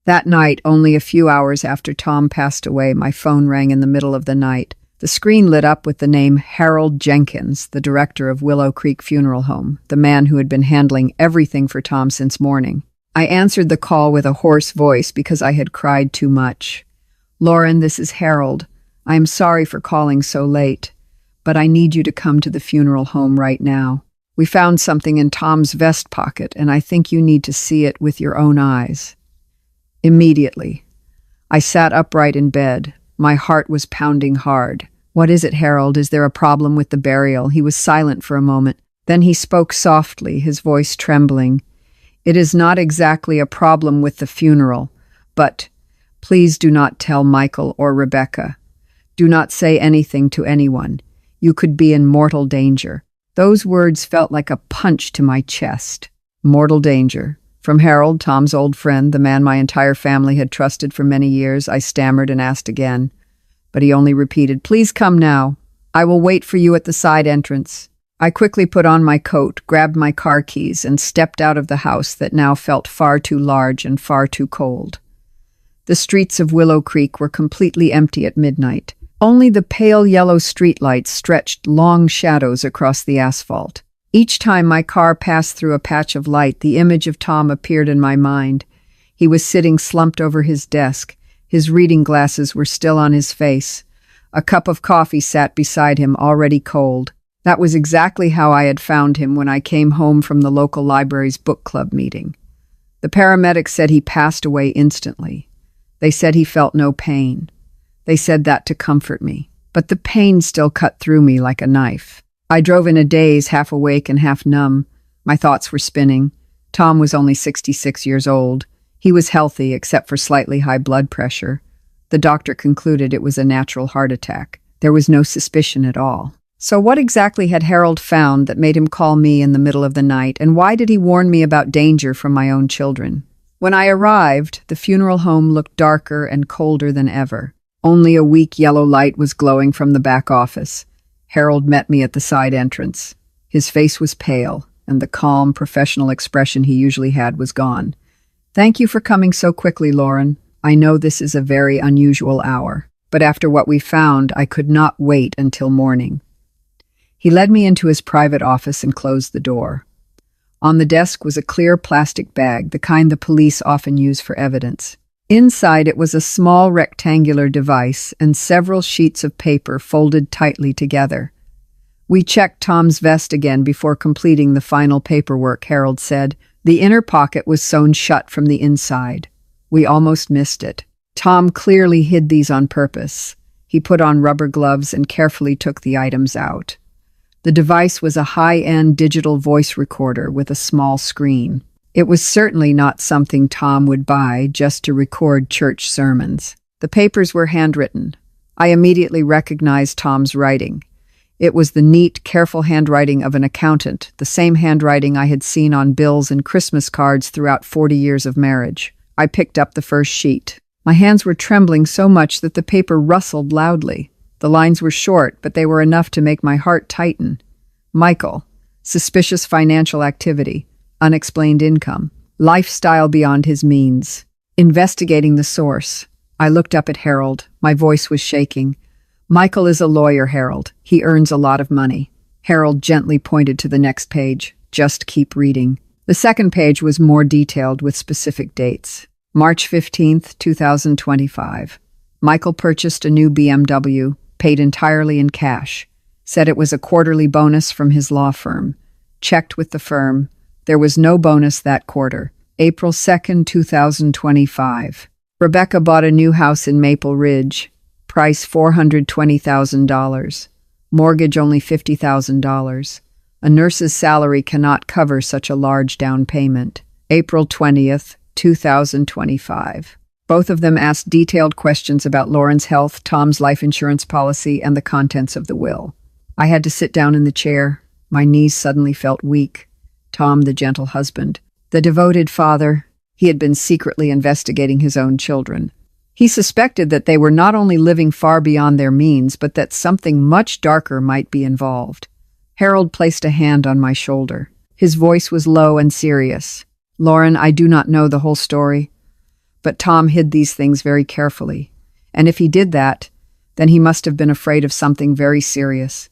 That night, only a few hours after Tom passed away, my phone rang in the middle of the night. The screen lit up with the name Harold Jenkins, the director of Willow Creek Funeral Home, the man who had been handling everything for Tom since morning. I answered the call with a hoarse voice because I had cried too much. "Lauren, this is Harold. I am sorry for calling so late, but I need you to come to the funeral home right now. We found something in Tom's vest pocket, and I think you need to see it with your own eyes." Immediately, I sat upright in bed. My heart was pounding hard. "What is it, Harold? Is there a problem with the burial?" He was silent for a moment. Then he spoke softly, his voice trembling. "It is not exactly a problem with the funeral, but please do not tell Michael or Rebecca. Do not say anything to anyone. You could be in mortal danger." Those words felt like a punch to my chest. Mortal danger. From Harold, Tom's old friend, the man my entire family had trusted for many years. I stammered and asked again, but he only repeated, "Please come now. I will wait for you at the side entrance." I quickly put on my coat, grabbed my car keys, and stepped out of the house that now felt far too large and far too cold. The streets of Willow Creek were completely empty at midnight. Only the pale yellow streetlights stretched long shadows across the asphalt. Each time my car passed through a patch of light, the image of Tom appeared in my mind. He was sitting slumped over his desk. His reading glasses were still on his face. A cup of coffee sat beside him, already cold. That was exactly how I had found him when I came home from the local library's book club meeting. The paramedics said he passed away instantly. They said he felt no pain. They said that to comfort me. But the pain still cut through me like a knife. I drove in a daze, half awake and half numb. My thoughts were spinning. Tom was only 66 years old. He was healthy, except for slightly high blood pressure. The doctor concluded it was a natural heart attack. There was no suspicion at all. So what exactly had Harold found that made him call me in the middle of the night, and why did he warn me about danger from my own children? When I arrived, the funeral home looked darker and colder than ever. Only a weak yellow light was glowing from the back office. Harold met me at the side entrance. His face was pale, and the calm, professional expression he usually had was gone. "Thank you for coming so quickly, Lauren. I know this is a very unusual hour, but after what we found, I could not wait until morning." He led me into his private office and closed the door. On the desk was a clear plastic bag, the kind the police often use for evidence. Inside it was a small rectangular device and several sheets of paper folded tightly together. "We checked Tom's vest again before completing the final paperwork," Harold said. "The inner pocket was sewn shut from the inside. We almost missed it. Tom clearly hid these on purpose." He put on rubber gloves and carefully took the items out. The device was a high-end digital voice recorder with a small screen. It was certainly not something Tom would buy just to record church sermons. The papers were handwritten. I immediately recognized Tom's writing. It was the neat, careful handwriting of an accountant, the same handwriting I had seen on bills and Christmas cards throughout 40 years of marriage. I picked up the first sheet. My hands were trembling so much that the paper rustled loudly. The lines were short, but they were enough to make my heart tighten. Michael, suspicious financial activity, unexplained income, lifestyle beyond his means. Investigating the source. I looked up at Harold. My voice was shaking. "Michael is a lawyer, Harold. He earns a lot of money." Harold gently pointed to the next page. "Just keep reading." The second page was more detailed with specific dates. March 15th, 2025. Michael purchased a new BMW, paid entirely in cash. Said it was a quarterly bonus from his law firm. Checked with the firm. There was no bonus that quarter. April 2nd, 2025. Rebecca bought a new house in Maple Ridge. Price $420,000. Mortgage only $50,000. A nurse's salary cannot cover such a large down payment. April 20th, 2025. Both of them asked detailed questions about Lauren's health, Tom's life insurance policy, and the contents of the will. I had to sit down in the chair. My knees suddenly felt weak. Tom, the gentle husband, the devoted father, he had been secretly investigating his own children. He suspected that they were not only living far beyond their means, but that something much darker might be involved. Harold placed a hand on my shoulder. His voice was low and serious. "Lauren, I do not know the whole story, But Tom hid these things very carefully. And if he did that, then he must have been afraid of something very serious.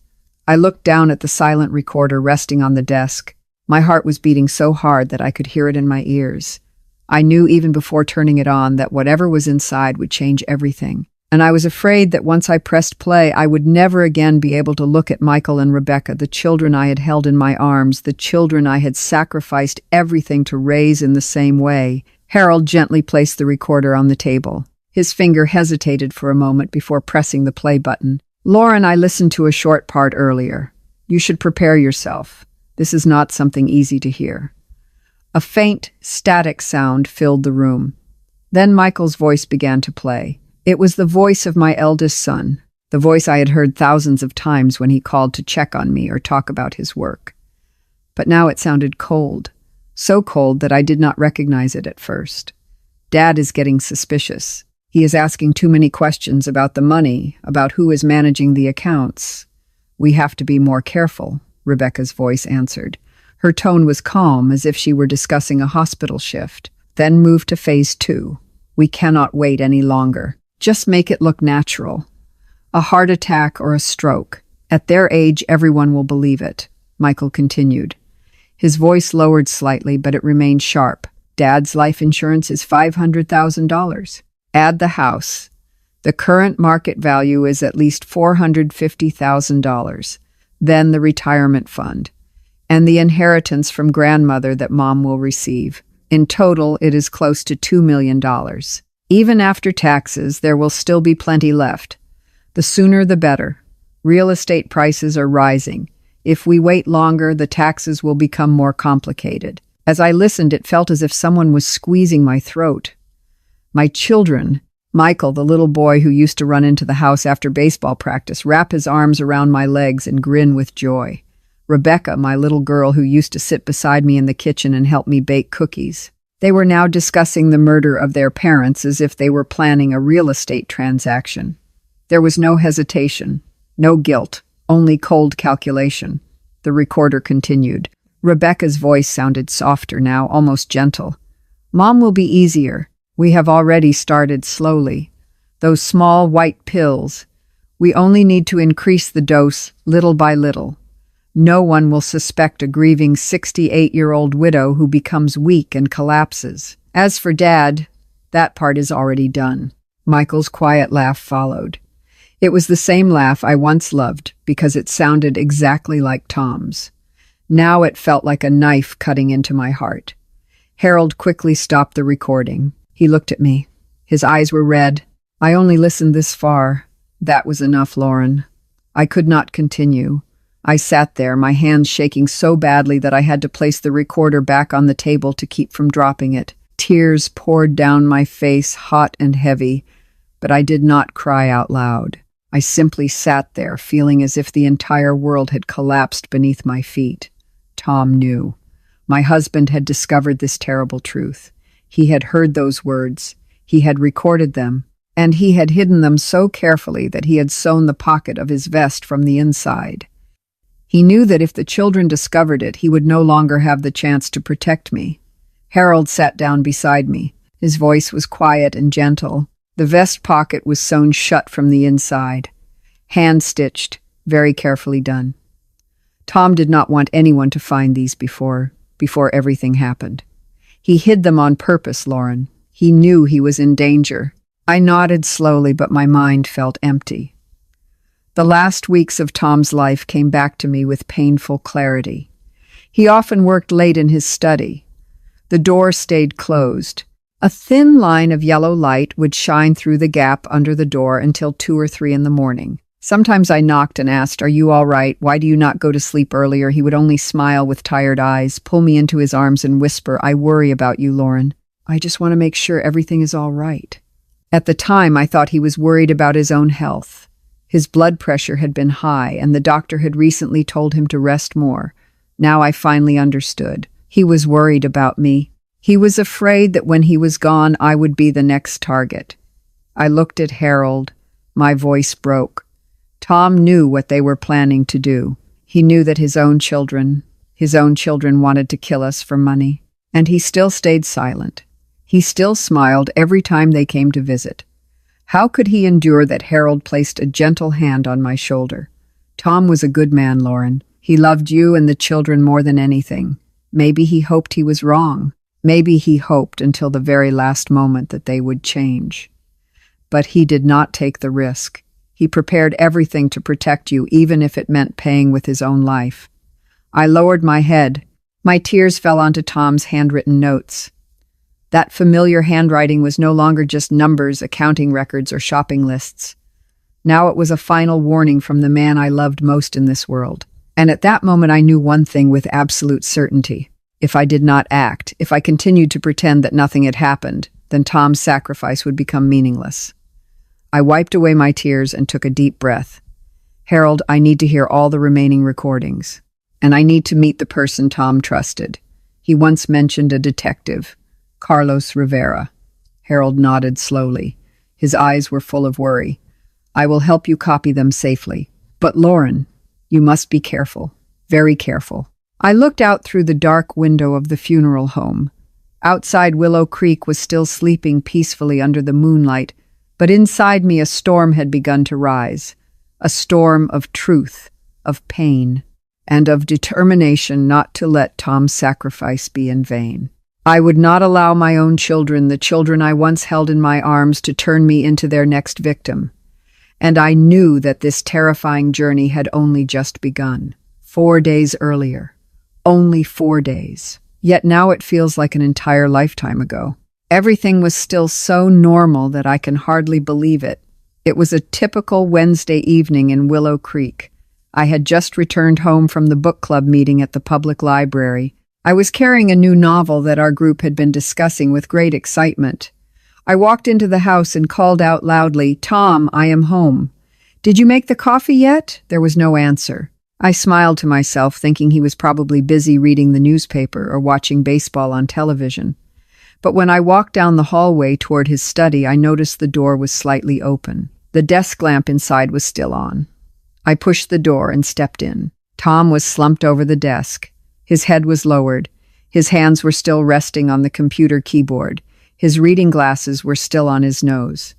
I looked down at the silent recorder resting on the desk. My heart was beating so hard that I could hear it in my ears. I knew even before turning it on that whatever was inside would change everything. And I was afraid that once I pressed play, I would never again be able to look at Michael and Rebecca, the children I had held in my arms, the children I had sacrificed everything to raise in the same way. Harold gently placed the recorder on the table. His finger hesitated for a moment before pressing the play button. "Lauren, I listened to a short part earlier. You should prepare yourself. This is not something easy to hear." A faint, static sound filled the room. Then Michael's voice began to play. It was the voice of my eldest son, the voice I had heard thousands of times when he called to check on me or talk about his work. But now it sounded cold, so cold that I did not recognize it at first. "Dad is getting suspicious. He is asking too many questions about the money, about who is managing the accounts. We have to be more careful," Rebecca's voice answered. Her tone was calm, as if she were discussing a hospital shift. "Then move to phase 2. We cannot wait any longer. Just make it look natural. A heart attack or a stroke. At their age, everyone will believe it," Michael continued. His voice lowered slightly, but it remained sharp. "Dad's life insurance is $500,000. Add the house. The current market value is at least $450,000. Then the retirement fund. And the inheritance from grandmother that Mom will receive. In total, it is close to $2 million. Even after taxes, there will still be plenty left. The sooner the better. Real estate prices are rising. If we wait longer, the taxes will become more complicated." As I listened, it felt as if someone was squeezing my throat. My children, Michael, the little boy who used to run into the house after baseball practice, wrap his arms around my legs and grin with joy. Rebecca, my little girl who used to sit beside me in the kitchen and help me bake cookies. They were now discussing the murder of their parents as if they were planning a real estate transaction. There was no hesitation, no guilt, only cold calculation. The recorder continued. Rebecca's voice sounded softer now, almost gentle. "Mom will be easier. We have already started slowly. Those small white pills. We only need to increase the dose little by little. No one will suspect a grieving 68-year-old widow who becomes weak and collapses. As for Dad, that part is already done." Michael's quiet laugh followed. It was the same laugh I once loved because it sounded exactly like Tom's. Now it felt like a knife cutting into my heart. Harold quickly stopped the recording. He looked at me. His eyes were red. "I only listened this far. That was enough, Lauren." I could not continue. I sat there, my hands shaking so badly that I had to place the recorder back on the table to keep from dropping it. Tears poured down my face, hot and heavy, but I did not cry out loud. I simply sat there, feeling as if the entire world had collapsed beneath my feet. Tom knew. My husband had discovered this terrible truth. He had heard those words. He had recorded them, and he had hidden them so carefully that he had sewn the pocket of his vest from the inside. He knew that if the children discovered it, he would no longer have the chance to protect me. Harold sat down beside me. His voice was quiet and gentle. The vest pocket was sewn shut from the inside. Hand-stitched, very carefully done. Tom did not want anyone to find these before everything happened. He hid them on purpose, Lauren. He knew he was in danger. I nodded slowly, but my mind felt empty. The last weeks of Tom's life came back to me with painful clarity. He often worked late in his study. The door stayed closed. A thin line of yellow light would shine through the gap under the door until 2 or 3 in the morning. Sometimes I knocked and asked, "Are you all right? Why do you not go to sleep earlier?" He would only smile with tired eyes, pull me into his arms and whisper, "I worry about you, Lauren. I just want to make sure everything is all right." At the time, I thought he was worried about his own health. His blood pressure had been high, and the doctor had recently told him to rest more. Now I finally understood. He was worried about me. He was afraid that when he was gone, I would be the next target. I looked at Harold. My voice broke. Tom knew what they were planning to do. He knew that his own children wanted to kill us for money. And he still stayed silent. He still smiled every time they came to visit. How could he endure that Harold placed a gentle hand on my shoulder? Tom was a good man, Lauren. He loved you and the children more than anything. Maybe he hoped he was wrong. Maybe he hoped until the very last moment that they would change. But he did not take the risk. He prepared everything to protect you, even if it meant paying with his own life. I lowered my head. My tears fell onto Tom's handwritten notes. That familiar handwriting was no longer just numbers, accounting records, or shopping lists. Now it was a final warning from the man I loved most in this world. And at that moment I knew one thing with absolute certainty. If I did not act, if I continued to pretend that nothing had happened, then Tom's sacrifice would become meaningless. I wiped away my tears and took a deep breath. Harold, I need to hear all the remaining recordings. And I need to meet the person Tom trusted. He once mentioned a detective, Carlos Rivera. Harold nodded slowly. His eyes were full of worry. I will help you copy them safely. But Lauren, you must be careful, very careful. I looked out through the dark window of the funeral home. Outside, Willow Creek was still sleeping peacefully under the moonlight, but inside me a storm had begun to rise. A storm of truth, of pain, and of determination not to let Tom's sacrifice be in vain. I would not allow my own children, the children I once held in my arms, to turn me into their next victim. And I knew that this terrifying journey had only just begun. 4 days earlier. Only 4 days. Yet now it feels like an entire lifetime ago. Everything was still so normal that I can hardly believe it. It was a typical Wednesday evening in Willow Creek. I had just returned home from the book club meeting at the public library. I was carrying a new novel that our group had been discussing with great excitement. I walked into the house and called out loudly, "Tom, I am home. Did you make the coffee yet?" There was no answer. I smiled to myself, thinking he was probably busy reading the newspaper or watching baseball on television. But when I walked down the hallway toward his study, I noticed the door was slightly open. The desk lamp inside was still on. I pushed the door and stepped in. Tom was slumped over the desk. His head was lowered. His hands were still resting on the computer keyboard. His reading glasses were still on his nose.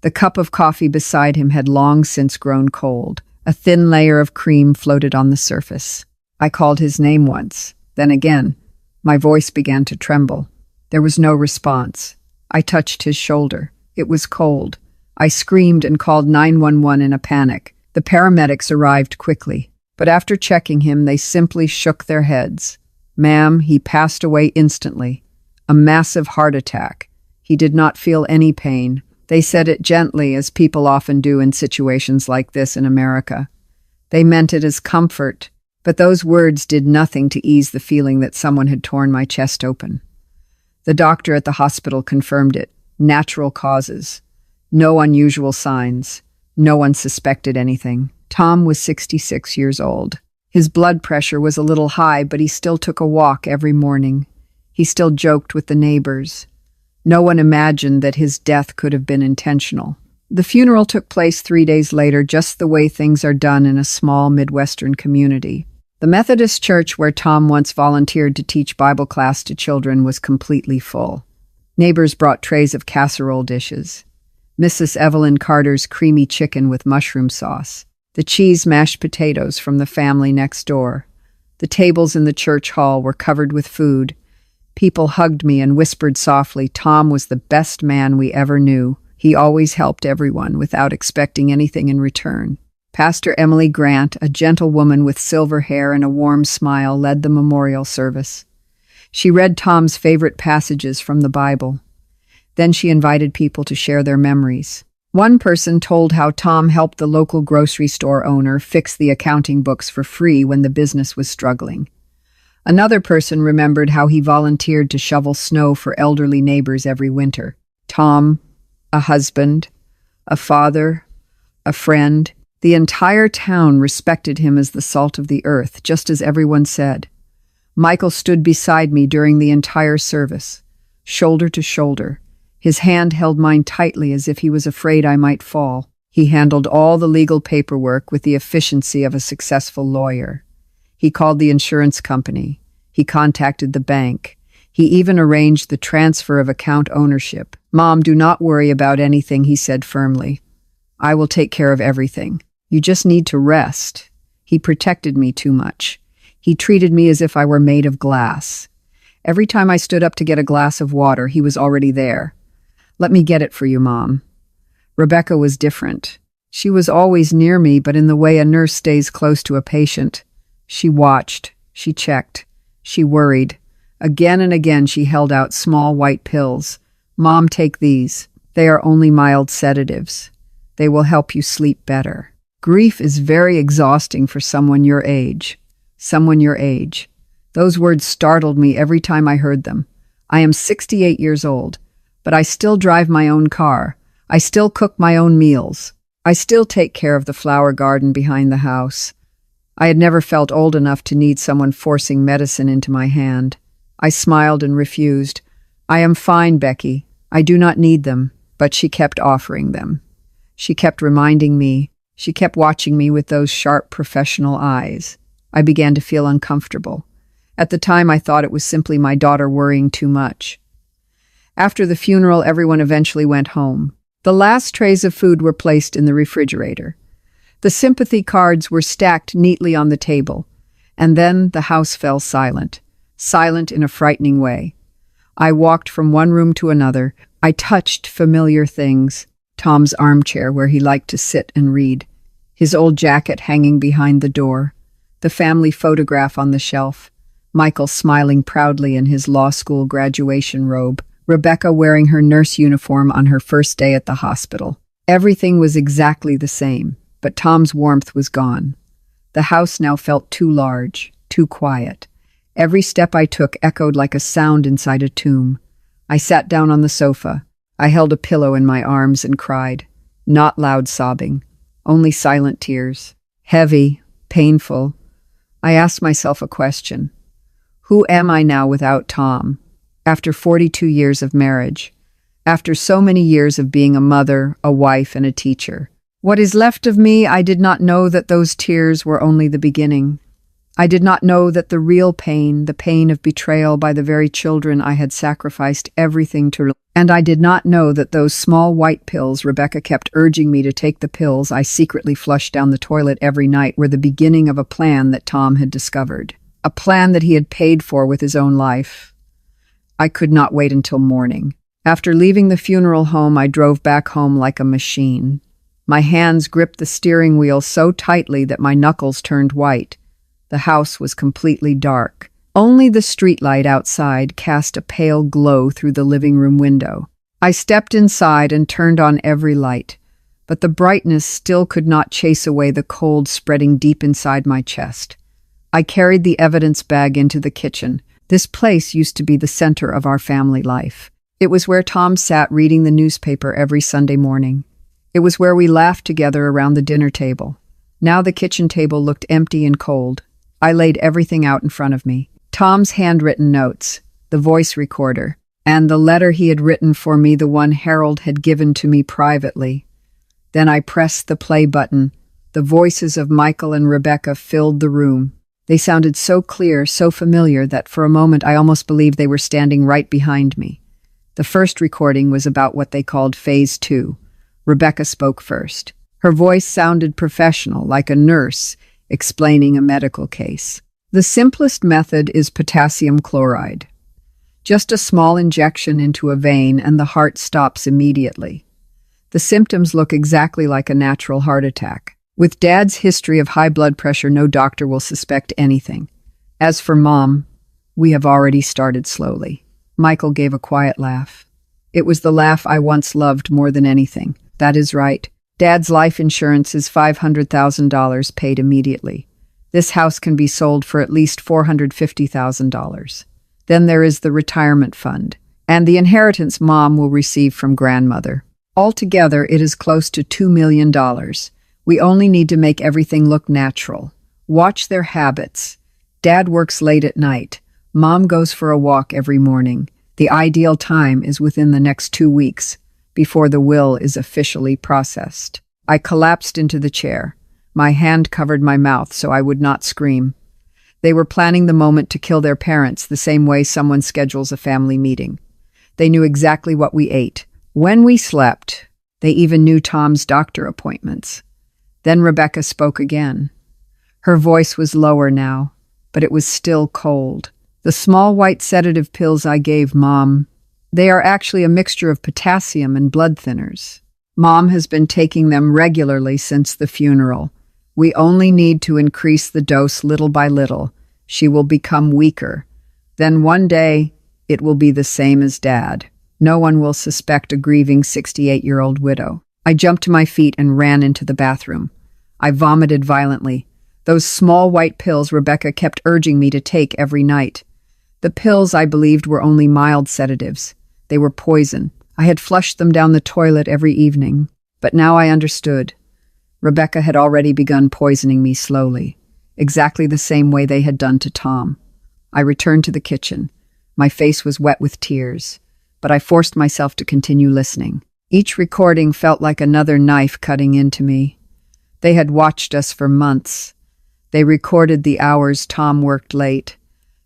The cup of coffee beside him had long since grown cold. A thin layer of cream floated on the surface. I called his name once, then again. My voice began to tremble. There was no response. I touched his shoulder. It was cold. I screamed and called 911 in a panic. The paramedics arrived quickly. But after checking him, they simply shook their heads. "Ma'am, he passed away instantly. A massive heart attack. He did not feel any pain." They said it gently, as people often do in situations like this in America. They meant it as comfort, but those words did nothing to ease the feeling that someone had torn my chest open. The doctor at the hospital confirmed it. Natural causes. No unusual signs. No one suspected anything. Tom was 66 years old. His blood pressure was a little high, but he still took a walk every morning. He still joked with the neighbors. No one imagined that his death could have been intentional. The funeral took place 3 days later, just the way things are done in a small Midwestern community. The Methodist church where Tom once volunteered to teach Bible class to children was completely full. Neighbors brought trays of casserole dishes. Mrs. Evelyn Carter's creamy chicken with mushroom sauce. The cheese mashed potatoes from the family next door. The tables in the church hall were covered with food. People hugged me and whispered softly, Tom was the best man we ever knew. He always helped everyone without expecting anything in return. Pastor Emily Grant, a gentle woman with silver hair and a warm smile, led the memorial service. She read Tom's favorite passages from the Bible. Then she invited people to share their memories. One person told how Tom helped the local grocery store owner fix the accounting books for free when the business was struggling. Another person remembered how he volunteered to shovel snow for elderly neighbors every winter. Tom, a husband, a father, a friend. The entire town respected him as the salt of the earth, just as everyone said. Michael stood beside me during the entire service, shoulder to shoulder. His hand held mine tightly as if he was afraid I might fall. He handled all the legal paperwork with the efficiency of a successful lawyer. He called the insurance company. He contacted the bank. He even arranged the transfer of account ownership. "Mom, do not worry about anything," he said firmly. "I will take care of everything. You just need to rest." He protected me too much. He treated me as if I were made of glass. Every time I stood up to get a glass of water, he was already there. "Let me get it for you, Mom." Rebecca was different. She was always near me, but in the way a nurse stays close to a patient. She watched, she checked, she worried. Again and again she held out small white pills. "Mom, take these. They are only mild sedatives. They will help you sleep better." Grief is very exhausting for someone your age. Someone your age. Those words startled me every time I heard them. I am 68 years old, but I still drive my own car. I still cook my own meals. I still take care of the flower garden behind the house. I had never felt old enough to need someone forcing medicine into my hand. I smiled and refused. "I am fine, Becky. I do not need them." But she kept offering them. She kept reminding me. She kept watching me with those sharp professional eyes. I began to feel uncomfortable. At the time, I thought it was simply my daughter worrying too much. After the funeral, everyone eventually went home. The last trays of food were placed in the refrigerator. The sympathy cards were stacked neatly on the table. And then the house fell silent. Silent in a frightening way. I walked from one room to another. I touched familiar things. Tom's armchair where he liked to sit and read. His old jacket hanging behind the door. The family photograph on the shelf. Michael smiling proudly in his law school graduation robe. Rebecca wearing her nurse uniform on her first day at the hospital. Everything was exactly the same, but Tom's warmth was gone. The house now felt too large, too quiet. Every step I took echoed like a sound inside a tomb. I sat down on the sofa. I held a pillow in my arms and cried. Not loud sobbing, only silent tears. Heavy, painful. I asked myself a question. Who am I now without Tom? After 42 years of marriage. After so many years of being a mother, a wife, and a teacher. What is left of me, I did not know that those tears were only the beginning. I did not know that the real pain, the pain of betrayal by the very children I had sacrificed everything to, and I did not know that those small white pills Rebecca kept urging me to take, the pills I secretly flushed down the toilet every night, were the beginning of a plan that Tom had discovered. A plan that he had paid for with his own life. I could not wait until morning. After leaving the funeral home, I drove back home like a machine. My hands gripped the steering wheel so tightly that my knuckles turned white. The house was completely dark. Only the streetlight outside cast a pale glow through the living room window. I stepped inside and turned on every light, but the brightness still could not chase away the cold spreading deep inside my chest. I carried the evidence bag into the kitchen. This place used to be the center of our family life. It was where Tom sat reading the newspaper every Sunday morning. It was where we laughed together around the dinner table. Now the kitchen table looked empty and cold. I laid everything out in front of me. Tom's handwritten notes, the voice recorder, and the letter he had written for me, the one Harold had given to me privately. Then I pressed the play button. The voices of Michael and Rebecca filled the room. They sounded so clear, so familiar, that for a moment I almost believed they were standing right behind me. The first recording was about what they called Phase 2. Rebecca spoke first. Her voice sounded professional, like a nurse explaining a medical case. The simplest method is potassium chloride. Just a small injection into a vein and the heart stops immediately. The symptoms look exactly like a natural heart attack. With Dad's history of high blood pressure, no doctor will suspect anything. As for Mom, we have already started slowly. Michael gave a quiet laugh. It was the laugh I once loved more than anything. That is right. Dad's life insurance is $500,000 paid immediately. This house can be sold for at least $450,000. Then there is the retirement fund, and the inheritance Mom will receive from grandmother. Altogether, it is close to $2 million. We only need to make everything look natural. Watch their habits. Dad works late at night. Mom goes for a walk every morning. The ideal time is within the next 2 weeks, before the will is officially processed. I collapsed into the chair. My hand covered my mouth so I would not scream. They were planning the moment to kill their parents the same way someone schedules a family meeting. They knew exactly what we ate, when we slept. They even knew Tom's doctor appointments. Then Rebecca spoke again. Her voice was lower now, but it was still cold. The small white sedative pills I gave Mom, they are actually a mixture of potassium and blood thinners. Mom has been taking them regularly since the funeral. We only need to increase the dose little by little. She will become weaker. Then one day, it will be the same as Dad. No one will suspect a grieving 68-year-old widow. I jumped to my feet and ran into the bathroom. I vomited violently. Those small white pills Rebecca kept urging me to take every night. The pills, I believed, were only mild sedatives. They were poison. I had flushed them down the toilet every evening. But now I understood. Rebecca had already begun poisoning me slowly, exactly the same way they had done to Tom. I returned to the kitchen. My face was wet with tears, but I forced myself to continue listening. Each recording felt like another knife cutting into me. They had watched us for months. They recorded the hours Tom worked late.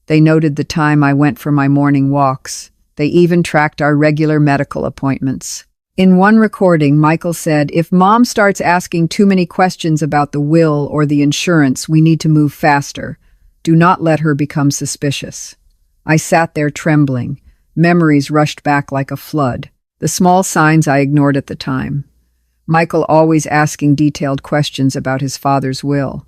They noted the time I went for my morning walks. They even tracked our regular medical appointments. In one recording, Michael said, "If Mom starts asking too many questions about the will or the insurance, we need to move faster. Do not let her become suspicious." I sat there trembling. Memories rushed back like a flood. The small signs I ignored at the time. Michael always asking detailed questions about his father's will.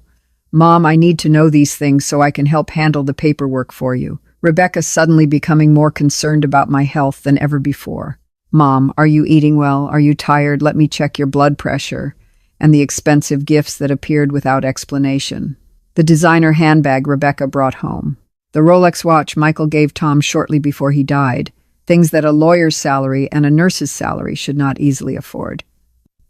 "Mom, I need to know these things so I can help handle the paperwork for you." Rebecca suddenly becoming more concerned about my health than ever before. "Mom, are you eating well? Are you tired? Let me check your blood pressure." And the expensive gifts that appeared without explanation. The designer handbag Rebecca brought home. The Rolex watch Michael gave Tom shortly before he died. Things that a lawyer's salary and a nurse's salary should not easily afford.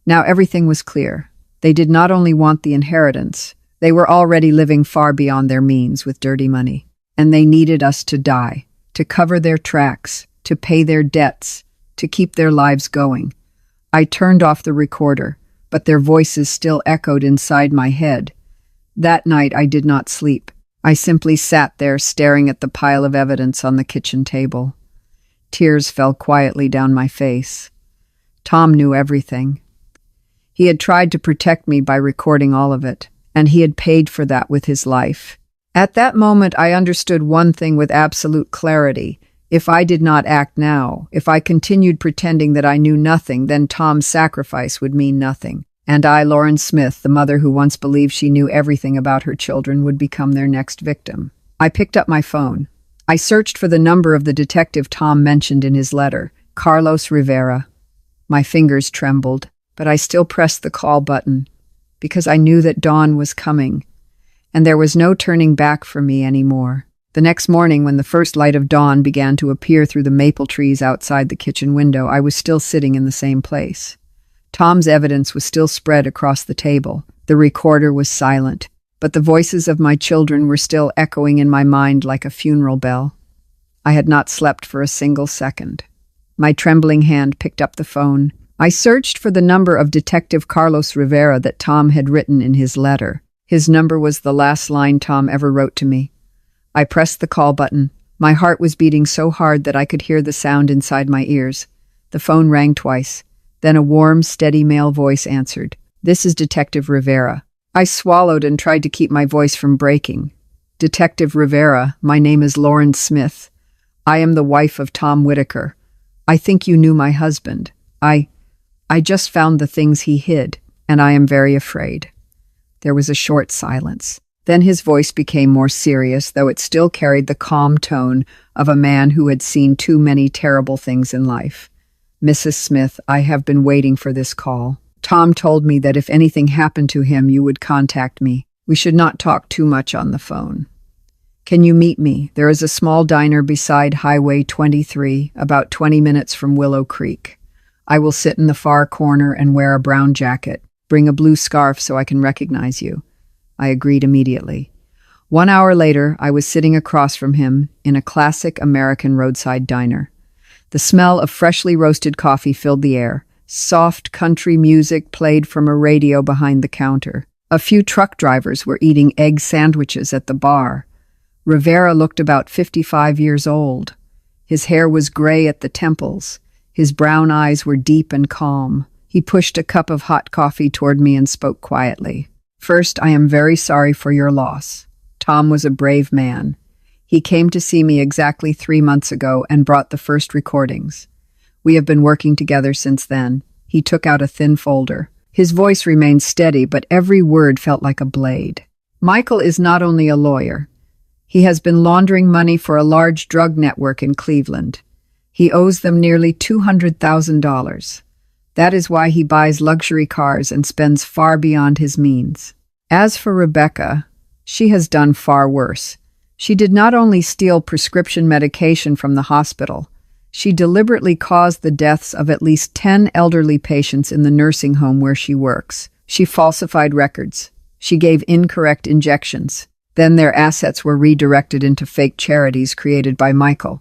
Now everything was clear. They did not only want the inheritance, they were already living far beyond their means with dirty money. And they needed us to die, to cover their tracks, to pay their debts, to keep their lives going. I turned off the recorder, but their voices still echoed inside my head. That night I did not sleep. I simply sat there staring at the pile of evidence on the kitchen table. Tears fell quietly down my face. Tom knew everything. He had tried to protect me by recording all of it, and he had paid for that with his life. At that moment, I understood one thing with absolute clarity. If I did not act now, if I continued pretending that I knew nothing, then Tom's sacrifice would mean nothing. And I, Lauren Smith, the mother who once believed she knew everything about her children, would become their next victim. I picked up my phone. I searched for the number of the detective Tom mentioned in his letter, Carlos Rivera. My fingers trembled, but I still pressed the call button, because I knew that dawn was coming, and there was no turning back for me anymore. The next morning, when the first light of dawn began to appear through the maple trees outside the kitchen window, I was still sitting in the same place. Tom's evidence was still spread across the table. The recorder was silent, but the voices of my children were still echoing in my mind like a funeral bell. I had not slept for a single second. My trembling hand picked up the phone. I searched for the number of Detective Carlos Rivera that Tom had written in his letter. His number was the last line Tom ever wrote to me. I pressed the call button. My heart was beating so hard that I could hear the sound inside my ears. The phone rang twice. Then a warm, steady male voice answered. "This is Detective Rivera." I swallowed and tried to keep my voice from breaking. "Detective Rivera, my name is Lauren Smith. I am the wife of Tom Whitaker. I think you knew my husband. I just found the things he hid, and I am very afraid." There was a short silence. Then his voice became more serious, though it still carried the calm tone of a man who had seen too many terrible things in life. "Mrs. Smith, I have been waiting for this call. Tom told me that if anything happened to him, you would contact me. We should not talk too much on the phone. Can you meet me? There is a small diner beside Highway 23, about 20 minutes from Willow Creek. I will sit in the far corner and wear a brown jacket. Bring a blue scarf so I can recognize you." I agreed immediately. 1 hour later, I was sitting across from him in a classic American roadside diner. The smell of freshly roasted coffee filled the air. Soft country music played from a radio behind the counter. A few truck drivers were eating egg sandwiches at the bar. Rivera looked about 55 years old. His hair was gray at the temples. His brown eyes were deep and calm. He pushed a cup of hot coffee toward me and spoke quietly. "First, I am very sorry for your loss. Tom was a brave man. He came to see me exactly 3 months ago and brought the first recordings. We have been working together since then." He took out a thin folder. His voice remained steady, but every word felt like a blade. "Michael is not only a lawyer. He has been laundering money for a large drug network in Cleveland. He owes them nearly $200,000. That is why he buys luxury cars and spends far beyond his means. As for Rebecca, she has done far worse. She did not only steal prescription medication from the hospital, she deliberately caused the deaths of at least 10 elderly patients in the nursing home where she works. She falsified records. She gave incorrect injections. Then their assets were redirected into fake charities created by Michael.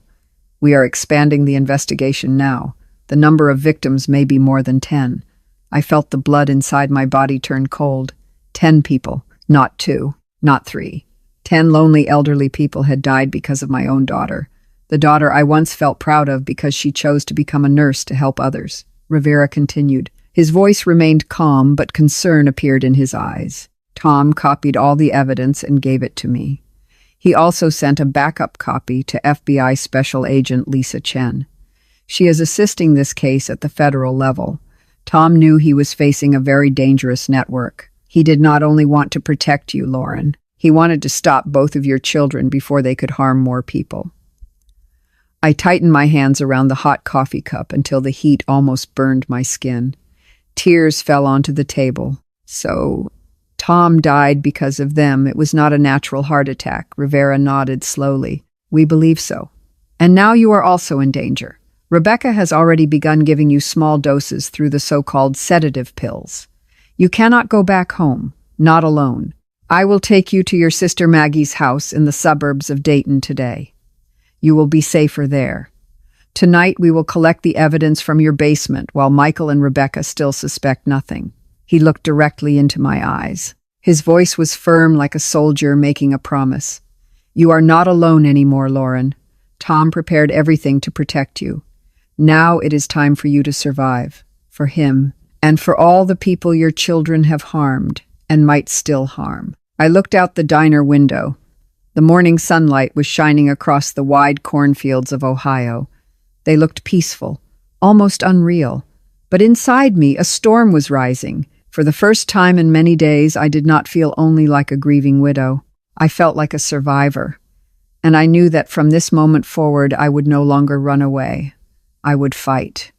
We are expanding the investigation now. The number of victims may be more than 10. I felt the blood inside my body turn cold. 10 people, not 2, not 3. 10 lonely elderly people had died because of my own daughter. The daughter I once felt proud of because she chose to become a nurse to help others. Rivera continued. His voice remained calm, but concern appeared in his eyes. Tom copied all the evidence and gave it to me. He also sent a backup copy to FBI Special Agent Lisa Chen. She is assisting this case at the federal level. Tom knew he was facing a very dangerous network. He did not only want to protect you, Lauren. He wanted to stop both of your children before they could harm more people. I tightened my hands around the hot coffee cup until the heat almost burned my skin. Tears fell onto the table. So, Tom died because of them. It was not a natural heart attack. Rivera nodded slowly. We believe so. And now you are also in danger. Rebecca has already begun giving you small doses through the so-called sedative pills. You cannot go back home, not alone. I will take you to your sister Maggie's house in the suburbs of Dayton today. You will be safer there. Tonight we will collect the evidence from your basement while Michael and Rebecca still suspect nothing. He looked directly into my eyes. His voice was firm like a soldier making a promise. You are not alone anymore, Lauren. Tom prepared everything to protect you. Now it is time for you to survive, for him, and for all the people your children have harmed and might still harm. I looked out the diner window. The morning sunlight was shining across the wide cornfields of Ohio. They looked peaceful, almost unreal. But inside me, a storm was rising. For the first time in many days, I did not feel only like a grieving widow. I felt like a survivor. And I knew that from this moment forward, I would no longer run away. I would fight.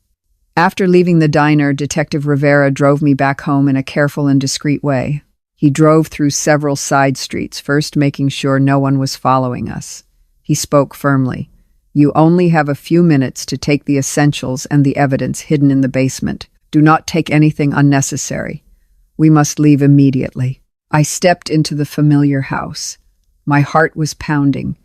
After leaving the diner, Detective Rivera drove me back home in a careful and discreet way. He drove through several side streets, first making sure no one was following us. He spoke firmly. You only have a few minutes to take the essentials and the evidence hidden in the basement. Do not take anything unnecessary. We must leave immediately. I stepped into the familiar house. My heart was pounding.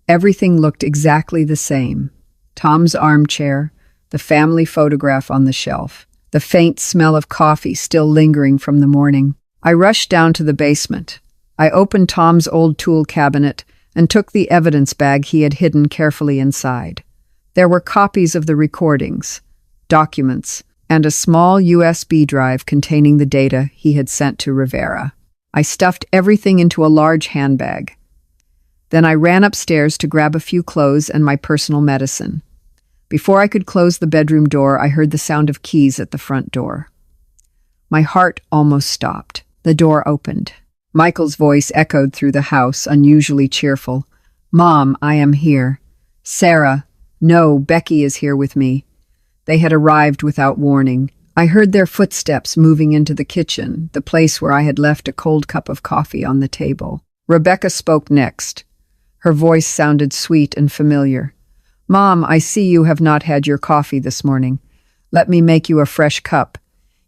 Everything looked exactly the same. Tom's armchair, the family photograph on the shelf, the faint smell of coffee still lingering from the morning. I rushed down to the basement. I opened Tom's old tool cabinet and took the evidence bag he had hidden carefully inside. There were copies of the recordings, documents, and a small USB drive containing the data he had sent to Rivera. I stuffed everything into a large handbag. Then I ran upstairs to grab a few clothes and my personal medicine. Before I could close the bedroom door, I heard the sound of keys at the front door. My heart almost stopped. The door opened. Michael's voice echoed through the house, unusually cheerful. Mom, I am here. Sarah, no, Becky is here with me. They had arrived without warning. I heard their footsteps moving into the kitchen, the place where I had left a cold cup of coffee on the table. Rebecca spoke next. Her voice sounded sweet and familiar. Mom, I see you have not had your coffee this morning. Let me make you a fresh cup.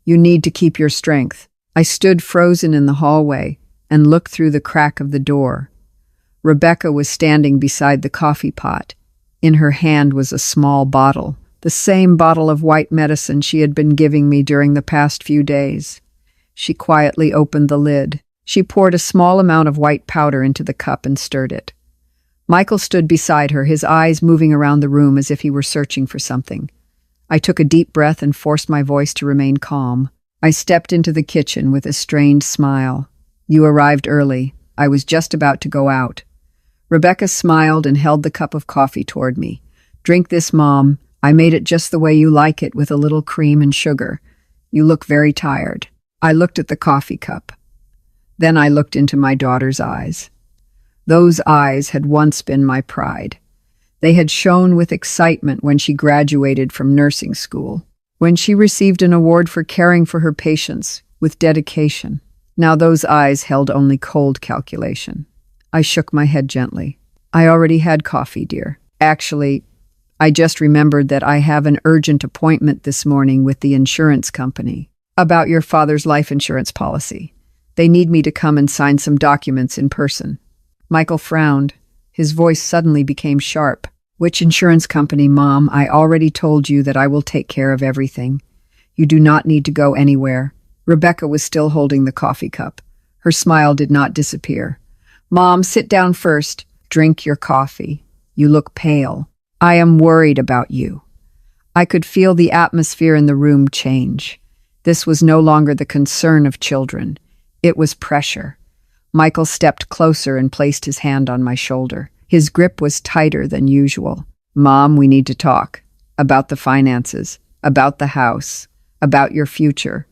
You need to keep your strength. I stood frozen in the hallway and looked through the crack of the door. Rebecca was standing beside the coffee pot. In her hand was a small bottle, the same bottle of white medicine she had been giving me during the past few days. She quietly opened the lid. She poured a small amount of white powder into the cup and stirred it. Michael stood beside her, his eyes moving around the room as if he were searching for something. I took a deep breath and forced my voice to remain calm. I stepped into the kitchen with a strained smile. "You arrived early. I was just about to go out." Rebecca smiled and held the cup of coffee toward me. "Drink this, Mom. I made it just the way you like it, with a little cream and sugar. You look very tired." I looked at the coffee cup. Then I looked into my daughter's eyes. Those eyes had once been my pride. They had shone with excitement when she graduated from nursing school, when she received an award for caring for her patients with dedication. Now those eyes held only cold calculation. I shook my head gently. "I already had coffee, dear. Actually, I just remembered that I have an urgent appointment this morning with the insurance company about your father's life insurance policy. They need me to come and sign some documents in person." Michael frowned. His voice suddenly became sharp. "Which insurance company, Mom? I already told you that I will take care of everything. You do not need to go anywhere." Rebecca was still holding the coffee cup. Her smile did not disappear. "Mom, sit down first. Drink your coffee. You look pale. I am worried about you." I could feel the atmosphere in the room change. This was no longer the concern of children. It was pressure. Michael stepped closer and placed his hand on my shoulder. His grip was tighter than usual. "Mom, we need to talk. About the finances. About the house. About your future.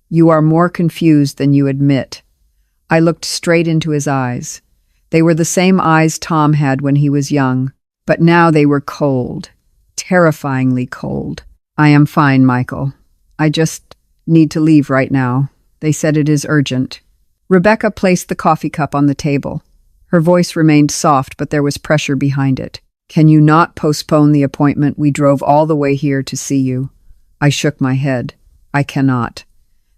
You are more confused than you admit." I looked straight into his eyes. They were the same eyes Tom had when he was young, but now they were cold, terrifyingly cold. "I am fine, Michael. I just need to leave right now. They said it is urgent." Rebecca placed the coffee cup on the table. Her voice remained soft, but there was pressure behind it. "Can you not postpone the appointment? We drove all the way here to see you." I shook my head. "I cannot.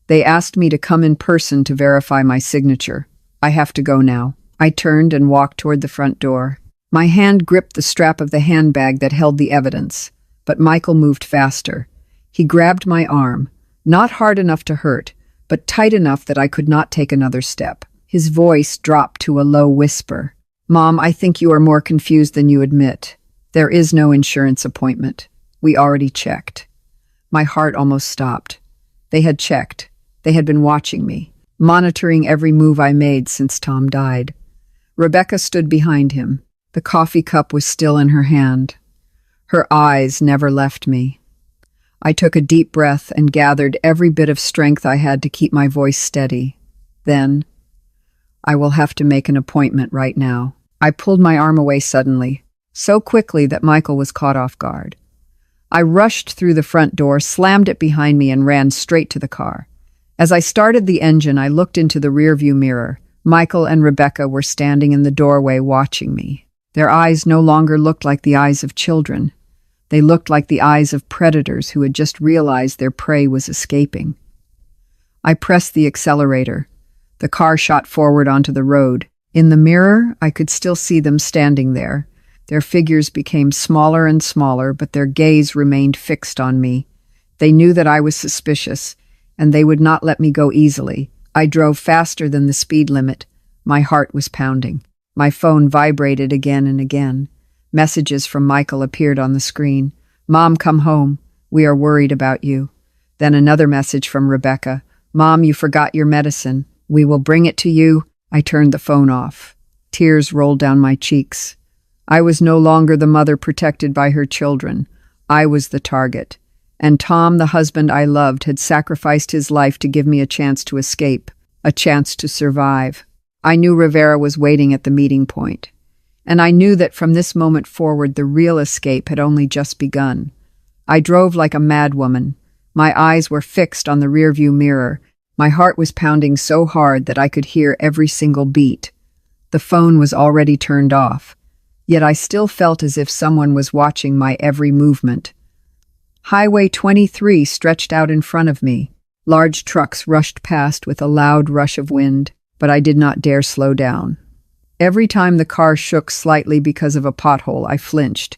They asked me to come in person to verify my signature. I have to go now." I turned and walked toward the front door. My hand gripped the strap of the handbag that held the evidence, but Michael moved faster. He grabbed my arm, not hard enough to hurt, but tight enough that I could not take another step. His voice dropped to a low whisper. "Mom, I think you are more confused than you admit. There is no insurance appointment. We already checked." My heart almost stopped. They had checked. They had been watching me, monitoring every move I made since Tom died. Rebecca stood behind him. The coffee cup was still in her hand. Her eyes never left me. I took a deep breath and gathered every bit of strength I had to keep my voice steady. Then, "I will have to make an appointment right now." I pulled my arm away suddenly, so quickly that Michael was caught off guard. I rushed through the front door, slammed it behind me, and ran straight to the car. As I started the engine, I looked into the rearview mirror. Michael and Rebecca were standing in the doorway watching me. Their eyes no longer looked like the eyes of children. They looked like the eyes of predators who had just realized their prey was escaping. I pressed the accelerator. The car shot forward onto the road. In the mirror, I could still see them standing there. Their figures became smaller and smaller, but their gaze remained fixed on me. They knew that I was suspicious, and they would not let me go easily. I drove faster than the speed limit. My heart was pounding. My phone vibrated again and again. Messages from Michael appeared on the screen. "Mom, come home. We are worried about you." Then another message from Rebecca. "Mom, you forgot your medicine. We will bring it to you." I turned the phone off. Tears rolled down my cheeks. I was no longer the mother protected by her children. I was the target. And Tom, the husband I loved, had sacrificed his life to give me a chance to escape, a chance to survive. I knew Rivera was waiting at the meeting point. And I knew that from this moment forward, the real escape had only just begun. I drove like a madwoman. My eyes were fixed on the rearview mirror. My heart was pounding so hard that I could hear every single beat. The phone was already turned off, yet I still felt as if someone was watching my every movement. Highway 23 stretched out in front of me. Large trucks rushed past with a loud rush of wind, but I did not dare slow down. Every time the car shook slightly because of a pothole, I flinched.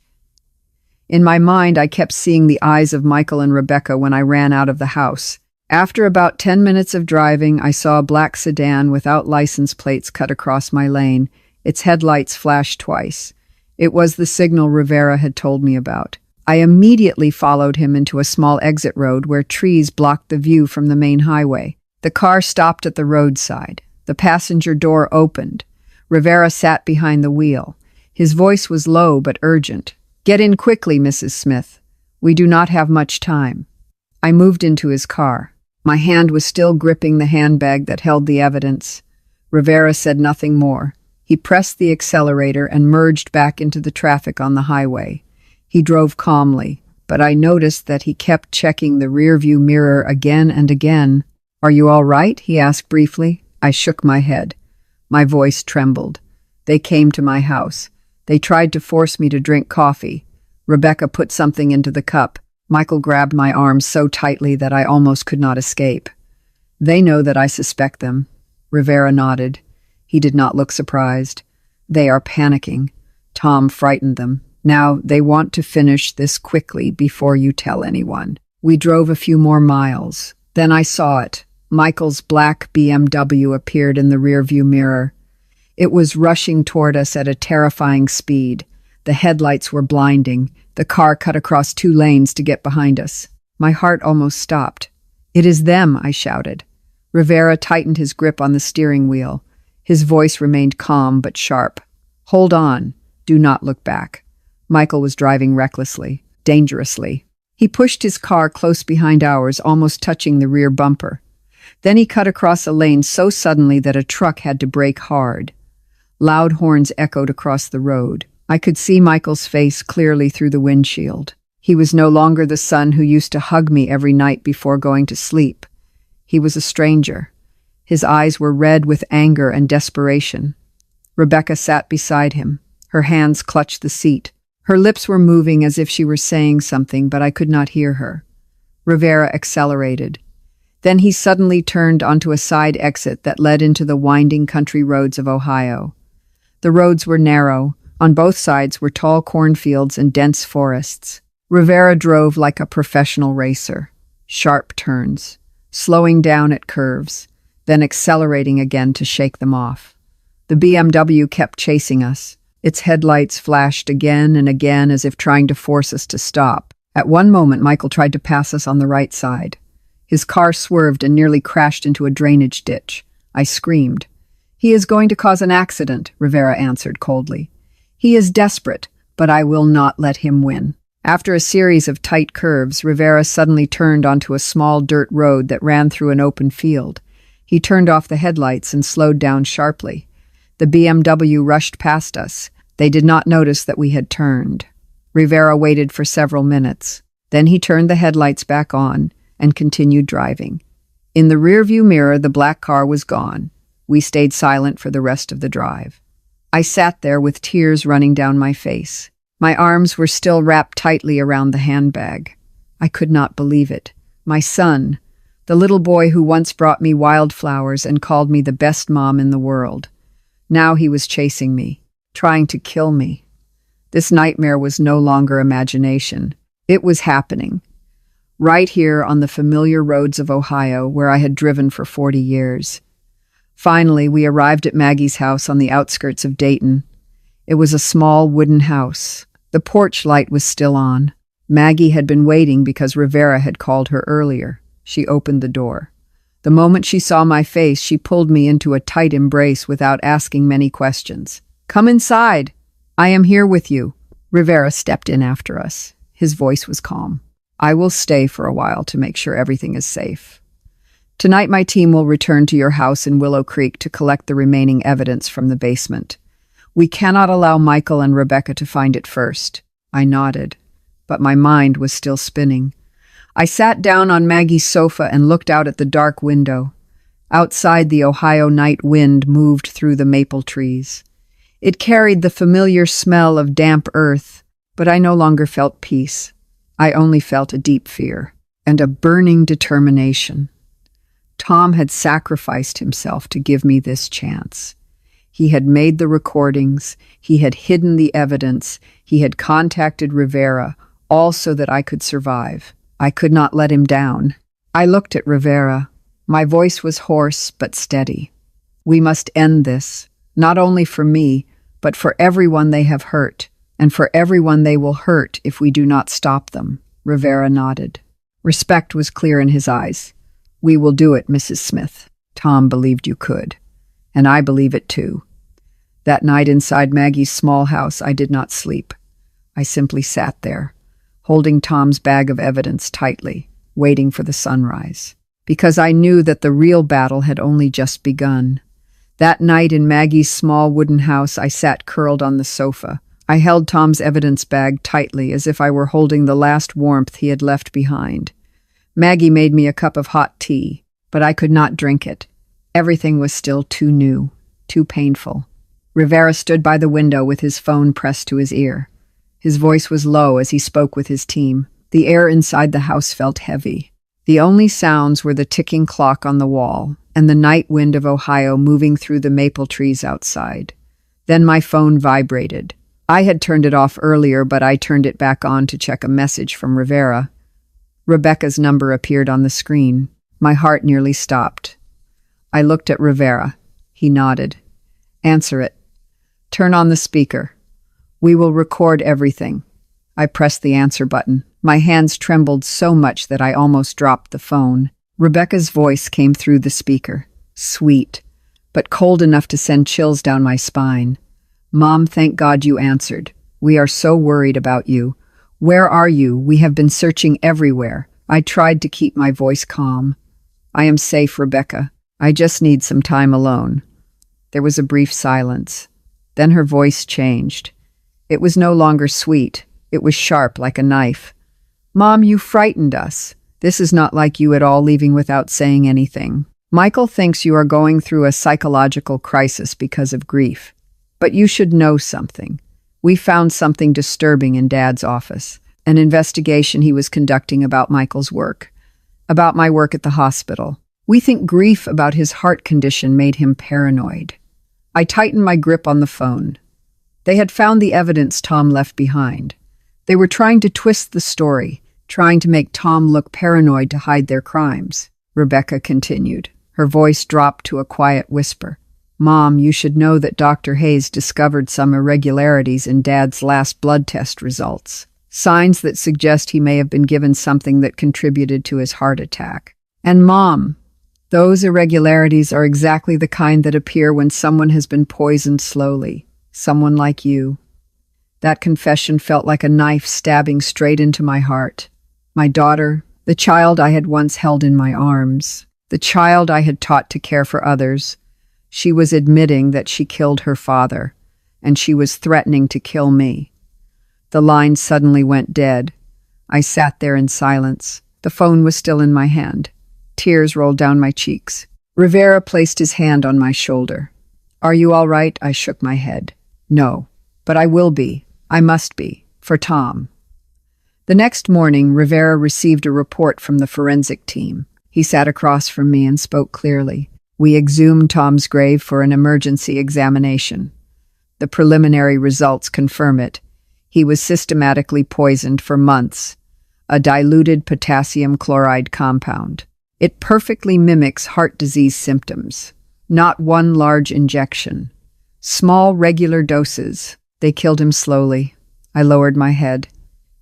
In my mind, I kept seeing the eyes of Michael and Rebecca when I ran out of the house. After about 10 minutes of driving, I saw a black sedan without license plates cut across my lane. Its headlights flashed twice. It was the signal Rivera had told me about. I immediately followed him into a small exit road where trees blocked the view from the main highway. The car stopped at the roadside. The passenger door opened. Rivera sat behind the wheel. His voice was low but urgent. "Get in quickly, Mrs. Smith. We do not have much time." I moved into his car. My hand was still gripping the handbag that held the evidence. Rivera said nothing more. He pressed the accelerator and merged back into the traffic on the highway. He drove calmly, but I noticed that he kept checking the rearview mirror again and again. "Are you all right?" he asked briefly. I shook my head. My voice trembled. "They came to my house. They tried to force me to drink coffee. Rebecca put something into the cup. Michael grabbed my arm so tightly that I almost could not escape. They know that I suspect them." Rivera nodded. He did not look surprised. "They are panicking. Tom frightened them. Now they want to finish this quickly before you tell anyone." We drove a few more miles. Then I saw it. Michael's black BMW appeared in the rearview mirror. It was rushing toward us at a terrifying speed. The headlights were blinding. The car cut across 2 lanes to get behind us. My heart almost stopped. "It is them," I shouted. Rivera tightened his grip on the steering wheel. His voice remained calm but sharp. "Hold on. Do not look back." Michael was driving recklessly, dangerously. He pushed his car close behind ours, almost touching the rear bumper. Then he cut across a lane so suddenly that a truck had to brake hard. Loud horns echoed across the road. I could see Michael's face clearly through the windshield. He was no longer the son who used to hug me every night before going to sleep. He was a stranger. His eyes were red with anger and desperation. Rebecca sat beside him. Her hands clutched the seat. Her lips were moving as if she were saying something, but I could not hear her. Rivera accelerated. Then he suddenly turned onto a side exit that led into the winding country roads of Ohio. The roads were narrow. On both sides were tall cornfields and dense forests. Rivera drove like a professional racer. Sharp turns, slowing down at curves, then accelerating again to shake them off. The BMW kept chasing us. Its headlights flashed again and again as if trying to force us to stop. At one moment, Michael tried to pass us on the right side. His car swerved and nearly crashed into a drainage ditch. I screamed. "He is going to cause an accident," Rivera answered coldly. "He is desperate, but I will not let him win." After a series of tight curves, Rivera suddenly turned onto a small dirt road that ran through an open field. He turned off the headlights and slowed down sharply. The BMW rushed past us. They did not notice that we had turned. Rivera waited for several minutes. Then he turned the headlights back on and continued driving. In the rearview mirror, the black car was gone. We stayed silent for the rest of the drive. I sat there with tears running down my face. My arms were still wrapped tightly around the handbag. I could not believe it. My son, the little boy who once brought me wildflowers and called me the best mom in the world. Now he was chasing me, trying to kill me. This nightmare was no longer imagination. It was happening. Right here on the familiar roads of Ohio, where I had driven for 40 years. Finally, we arrived at Maggie's house on the outskirts of Dayton. It was a small wooden house. The porch light was still on. Maggie had been waiting because Rivera had called her earlier. She opened the door. The moment she saw my face, she pulled me into a tight embrace without asking many questions. "Come inside. I am here with you." Rivera stepped in after us. His voice was calm. "I will stay for a while to make sure everything is safe. Tonight my team will return to your house in Willow Creek to collect the remaining evidence from the basement. We cannot allow Michael and Rebecca to find it first." I nodded, but my mind was still spinning. I sat down on Maggie's sofa and looked out at the dark window. Outside, the Ohio night wind moved through the maple trees. It carried the familiar smell of damp earth, but I no longer felt peace. I only felt a deep fear and a burning determination. Tom had sacrificed himself to give me this chance. He had made the recordings, he had hidden the evidence, he had contacted Rivera, all so that I could survive. I could not let him down. I looked at Rivera. My voice was hoarse but steady. "We must end this, not only for me, but for everyone they have hurt. And for everyone they will hurt if we do not stop them. Rivera nodded. Respect was clear in his eyes. We will do it, Mrs. Smith. Tom believed you could. And I believe it too. That night inside Maggie's small house, I did not sleep. I simply sat there, holding Tom's bag of evidence tightly, waiting for the sunrise. Because I knew that the real battle had only just begun. That night in Maggie's small wooden house, I sat curled on the sofa. I held Tom's evidence bag tightly, as if I were holding the last warmth he had left behind. Maggie made me a cup of hot tea, but I could not drink it. Everything was still too new, too painful. Rivera stood by the window with his phone pressed to his ear. His voice was low as he spoke with his team. The air inside the house felt heavy. The only sounds were the ticking clock on the wall and the night wind of Ohio moving through the maple trees outside. Then my phone vibrated. I had turned it off earlier, but I turned it back on to check a message from Rivera. Rebecca's number appeared on the screen. My heart nearly stopped. I looked at Rivera. He nodded. Answer it. Turn on the speaker. We will record everything. I pressed the answer button. My hands trembled so much that I almost dropped the phone. Rebecca's voice came through the speaker. Sweet, but cold enough to send chills down my spine. Mom, thank God you answered. We are so worried about you. Where are you? We have been searching everywhere. I tried to keep my voice calm. I am safe, Rebecca. I just need some time alone. There was a brief silence. Then her voice changed. It was no longer sweet. It was sharp like a knife. Mom, you frightened us. This is not like you at all, leaving without saying anything. Michael thinks you are going through a psychological crisis because of grief. But you should know something. We found something disturbing in Dad's office, an investigation he was conducting about Michael's work, about my work at the hospital. We think grief about his heart condition made him paranoid. I tightened my grip on the phone. They had found the evidence Tom left behind. They were trying to twist the story, trying to make Tom look paranoid to hide their crimes. Rebecca continued. Her voice dropped to a quiet whisper. Mom, you should know that Dr. Hayes discovered some irregularities in Dad's last blood test results. Signs that suggest he may have been given something that contributed to his heart attack. And Mom, those irregularities are exactly the kind that appear when someone has been poisoned slowly. Someone like you. That confession felt like a knife stabbing straight into my heart. My daughter, the child I had once held in my arms, the child I had taught to care for others, she was admitting that she killed her father, and she was threatening to kill me. The line suddenly went dead. I sat there in silence. The phone was still in my hand. Tears rolled down my cheeks. Rivera placed his hand on my shoulder. Are you all right? I shook my head. No, but I will be. I must be. For Tom. The next morning, Rivera received a report from the forensic team. He sat across from me and spoke clearly. We exhumed Tom's grave for an emergency examination. The preliminary results confirm it. He was systematically poisoned for months. A diluted potassium chloride compound. It perfectly mimics heart disease symptoms. Not one large injection. Small, regular doses. They killed him slowly. I lowered my head.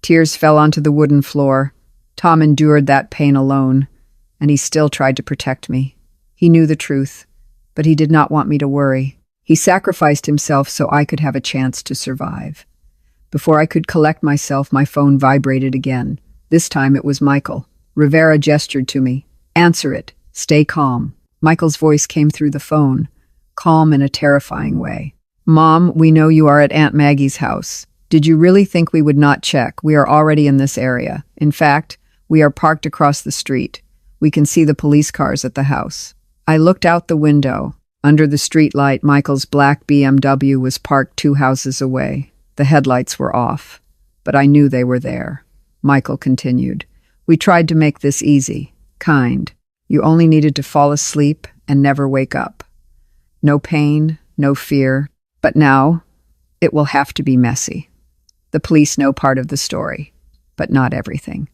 Tears fell onto the wooden floor. Tom endured that pain alone, and he still tried to protect me. He knew the truth, but he did not want me to worry. He sacrificed himself so I could have a chance to survive. Before I could collect myself, my phone vibrated again. This time it was Michael. Rivera gestured to me. Answer it. Stay calm. Michael's voice came through the phone, calm in a terrifying way. Mom, we know you are at Aunt Maggie's house. Did you really think we would not check? We are already in this area. In fact, we are parked across the street. We can see the police cars at the house. I looked out the window. Under the streetlight, Michael's black BMW was parked 2 houses away. The headlights were off, but I knew they were there. Michael continued. We tried to make this easy, kind. You only needed to fall asleep and never wake up. No pain, no fear. But now, it will have to be messy. The police know part of the story, but not everything.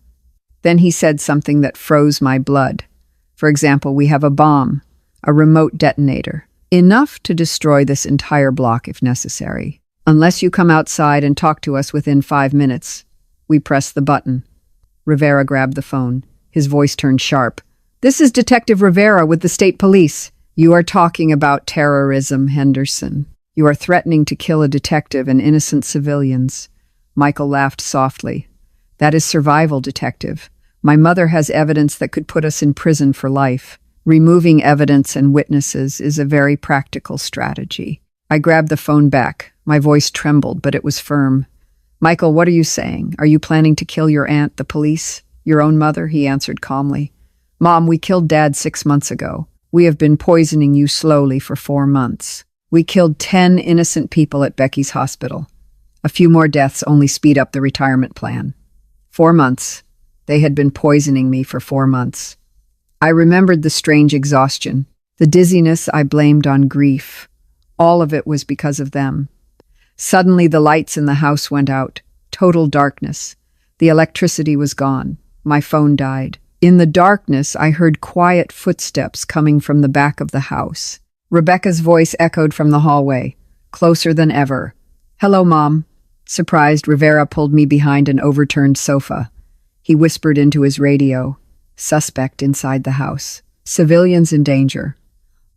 Then he said something that froze my blood. For example, we have a bomb, a remote detonator, enough to destroy this entire block if necessary. Unless you come outside and talk to us within 5 minutes. We pressed the button. Rivera grabbed the phone. His voice turned sharp. This is Detective Rivera with the state police. You are talking about terrorism, Henderson. You are threatening to kill a detective and innocent civilians. Michael laughed softly. That is survival, Detective. My mother has evidence that could put us in prison for life. Removing evidence and witnesses is a very practical strategy. I grabbed the phone back. My voice trembled, but it was firm. Michael, what are you saying? Are you planning to kill your aunt, the police? Your own mother? He answered calmly. Mom, we killed Dad 6 months ago. We have been poisoning you slowly for 4 months. We killed 10 innocent people at Becky's hospital. A few more deaths only speed up the retirement plan. 4 months. They had been poisoning me for 4 months. I remembered the strange exhaustion, the dizziness I blamed on grief. All of it was because of them. Suddenly the lights in the house went out. Total darkness. The electricity was gone. My phone died. In the darkness, I heard quiet footsteps coming from the back of the house. Rebecca's voice echoed from the hallway, closer than ever. Hello, Mom. Surprised, Rivera pulled me behind an overturned sofa. He whispered into his radio. Suspect inside the house. Civilians in danger.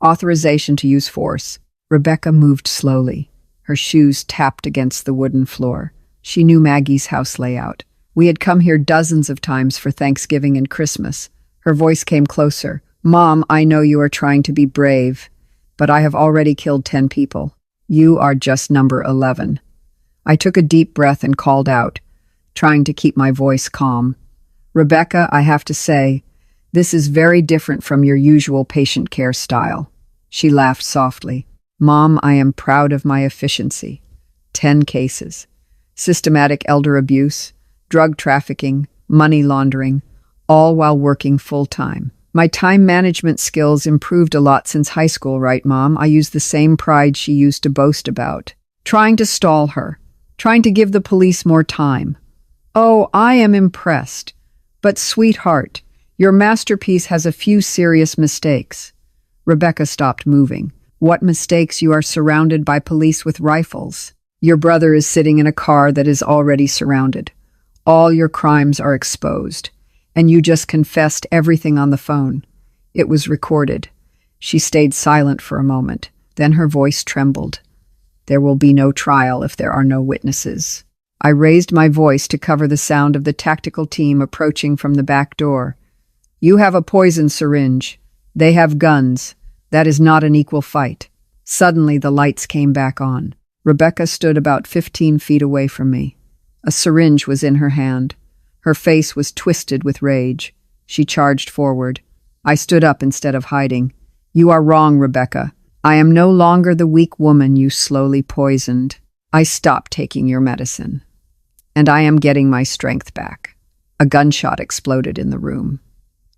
Authorization to use force. Rebecca moved slowly. Her shoes tapped against the wooden floor. She knew Maggie's house layout. We had come here dozens of times for Thanksgiving and Christmas. Her voice came closer. Mom, I know you are trying to be brave, but I have already killed 10 people. You are just number 11. I took a deep breath and called out, trying to keep my voice calm. Rebecca, I have to say, this is very different from your usual patient care style. She laughed softly. Mom, I am proud of my efficiency. 10 cases. Systematic elder abuse, drug trafficking, money laundering, all while working full-time. My time management skills improved a lot since high school, right, Mom? I used the same pride she used to boast about. Trying to stall her. Trying to give the police more time. Oh, I am impressed. But, sweetheart, your masterpiece has a few serious mistakes. Rebecca stopped moving. What mistakes? You are surrounded by police with rifles. Your brother is sitting in a car that is already surrounded. All your crimes are exposed. And you just confessed everything on the phone. It was recorded. She stayed silent for a moment. Then her voice trembled. There will be no trial if there are no witnesses. I raised my voice to cover the sound of the tactical team approaching from the back door. You have a poison syringe. They have guns. That is not an equal fight. Suddenly the lights came back on. Rebecca stood about 15 feet away from me. A syringe was in her hand. Her face was twisted with rage. She charged forward. I stood up instead of hiding. You are wrong, Rebecca. I am no longer the weak woman you slowly poisoned. I stopped taking your medicine. And I am getting my strength back. A gunshot exploded in the room.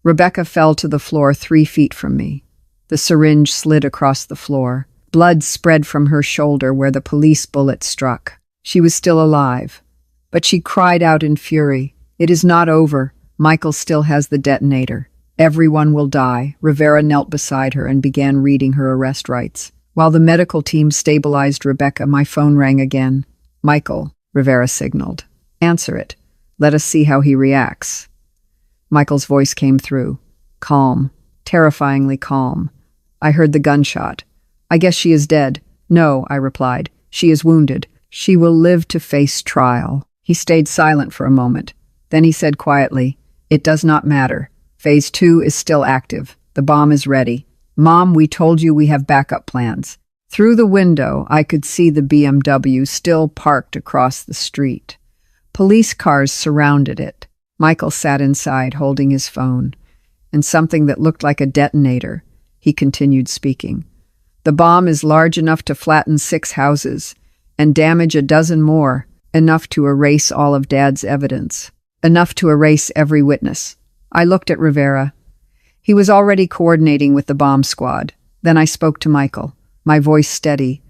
Rebecca fell to the floor 3 feet from me. The syringe slid across the floor. Blood spread from her shoulder where the police bullet struck. She was still alive. But she cried out in fury. It is not over. Michael still has the detonator. Everyone will die. Rivera knelt beside her and began reading her arrest rights. While the medical team stabilized Rebecca, my phone rang again. Michael, Rivera signaled. Answer it. Let us see how he reacts. Michael's voice came through. Calm. Terrifyingly calm. I heard the gunshot. I guess she is dead. No, I replied. She is wounded. She will live to face trial. He stayed silent for a moment. Then he said quietly, It does not matter. Phase 2 is still active. The bomb is ready. Mom, we told you we have backup plans. Through the window, I could see the BMW still parked across the street. Police cars surrounded it. Michael sat inside, holding his phone. And something that looked like a detonator. He continued speaking. The bomb is large enough to flatten 6 houses and damage a dozen more, enough to erase all of Dad's evidence, enough to erase every witness. I looked at Rivera. He was already coordinating with the bomb squad. Then I spoke to Michael, my voice steady.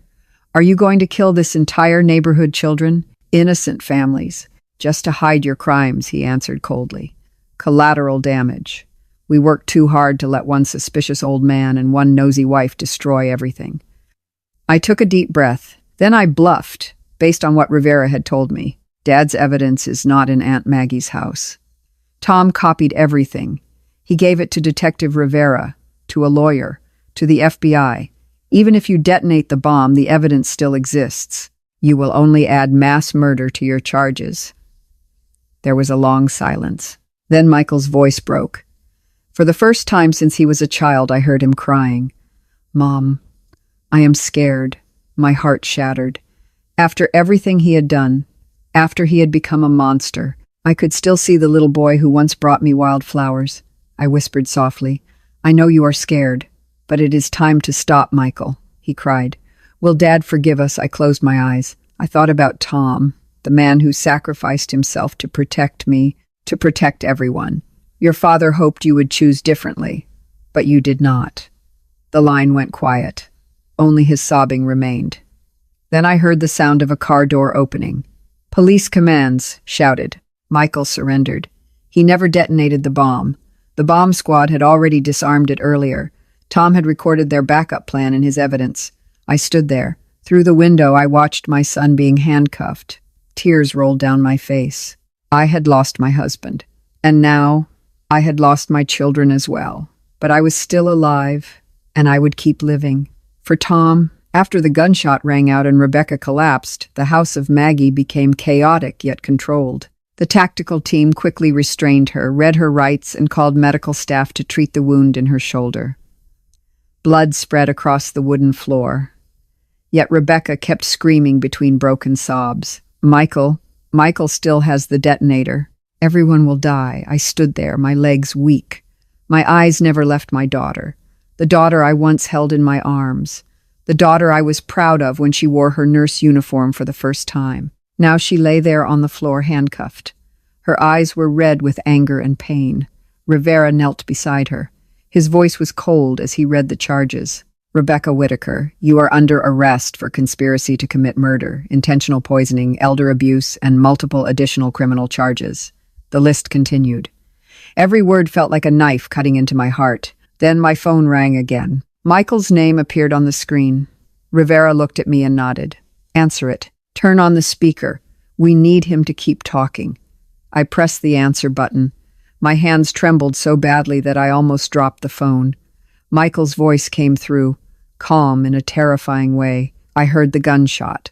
Are you going to kill this entire neighborhood, children? Innocent families. Just to hide your crimes, he answered coldly. Collateral damage. We worked too hard to let one suspicious old man and one nosy wife destroy everything. I took a deep breath. Then I bluffed. based on what Rivera had told me. Dad's evidence is not in Aunt Maggie's house. Tom copied everything. He gave it to Detective Rivera, to a lawyer, to the FBI. Even if you detonate the bomb, the evidence still exists. You will only add mass murder to your charges. There was a long silence. Then Michael's voice broke. For the first time since he was a child, I heard him crying. Mom, I am scared. My heart shattered. After everything he had done, after he had become a monster, I could still see the little boy who once brought me wildflowers. I whispered softly, I know you are scared, but it is time to stop, Michael, he cried. Will Dad forgive us? I closed my eyes. I thought about Tom, the man who sacrificed himself to protect me, to protect everyone. Your father hoped you would choose differently, but you did not. The line went quiet. Only his sobbing remained. Then I heard the sound of a car door opening. Police commands, shouted. Michael surrendered. He never detonated the bomb. The bomb squad had already disarmed it earlier. Tom had recorded their backup plan in his evidence. I stood there. Through the window, I watched my son being handcuffed. Tears rolled down my face. I had lost my husband. And now, I had lost my children as well. But I was still alive, and I would keep living. For Tom, after the gunshot rang out and Rebecca collapsed, the house of Maggie became chaotic yet controlled. The tactical team quickly restrained her, read her rights, and called medical staff to treat the wound in her shoulder. Blood spread across the wooden floor. Yet Rebecca kept screaming between broken sobs. Michael still has the detonator. Everyone will die. I stood there, my legs weak. My eyes never left my daughter. The daughter I once held in my arms. The daughter I was proud of when she wore her nurse uniform for the first time. Now she lay there on the floor handcuffed. Her eyes were red with anger and pain. Rivera knelt beside her. His voice was cold as he read the charges. Rebecca Whitaker, you are under arrest for conspiracy to commit murder, intentional poisoning, elder abuse, and multiple additional criminal charges. The list continued. Every word felt like a knife cutting into my heart. Then my phone rang again. Michael's name appeared on the screen. Rivera looked at me and nodded. Answer it. Turn on the speaker. We need him to keep talking. I pressed the answer button. My hands trembled so badly that I almost dropped the phone. Michael's voice came through, calm in a terrifying way. I heard the gunshot.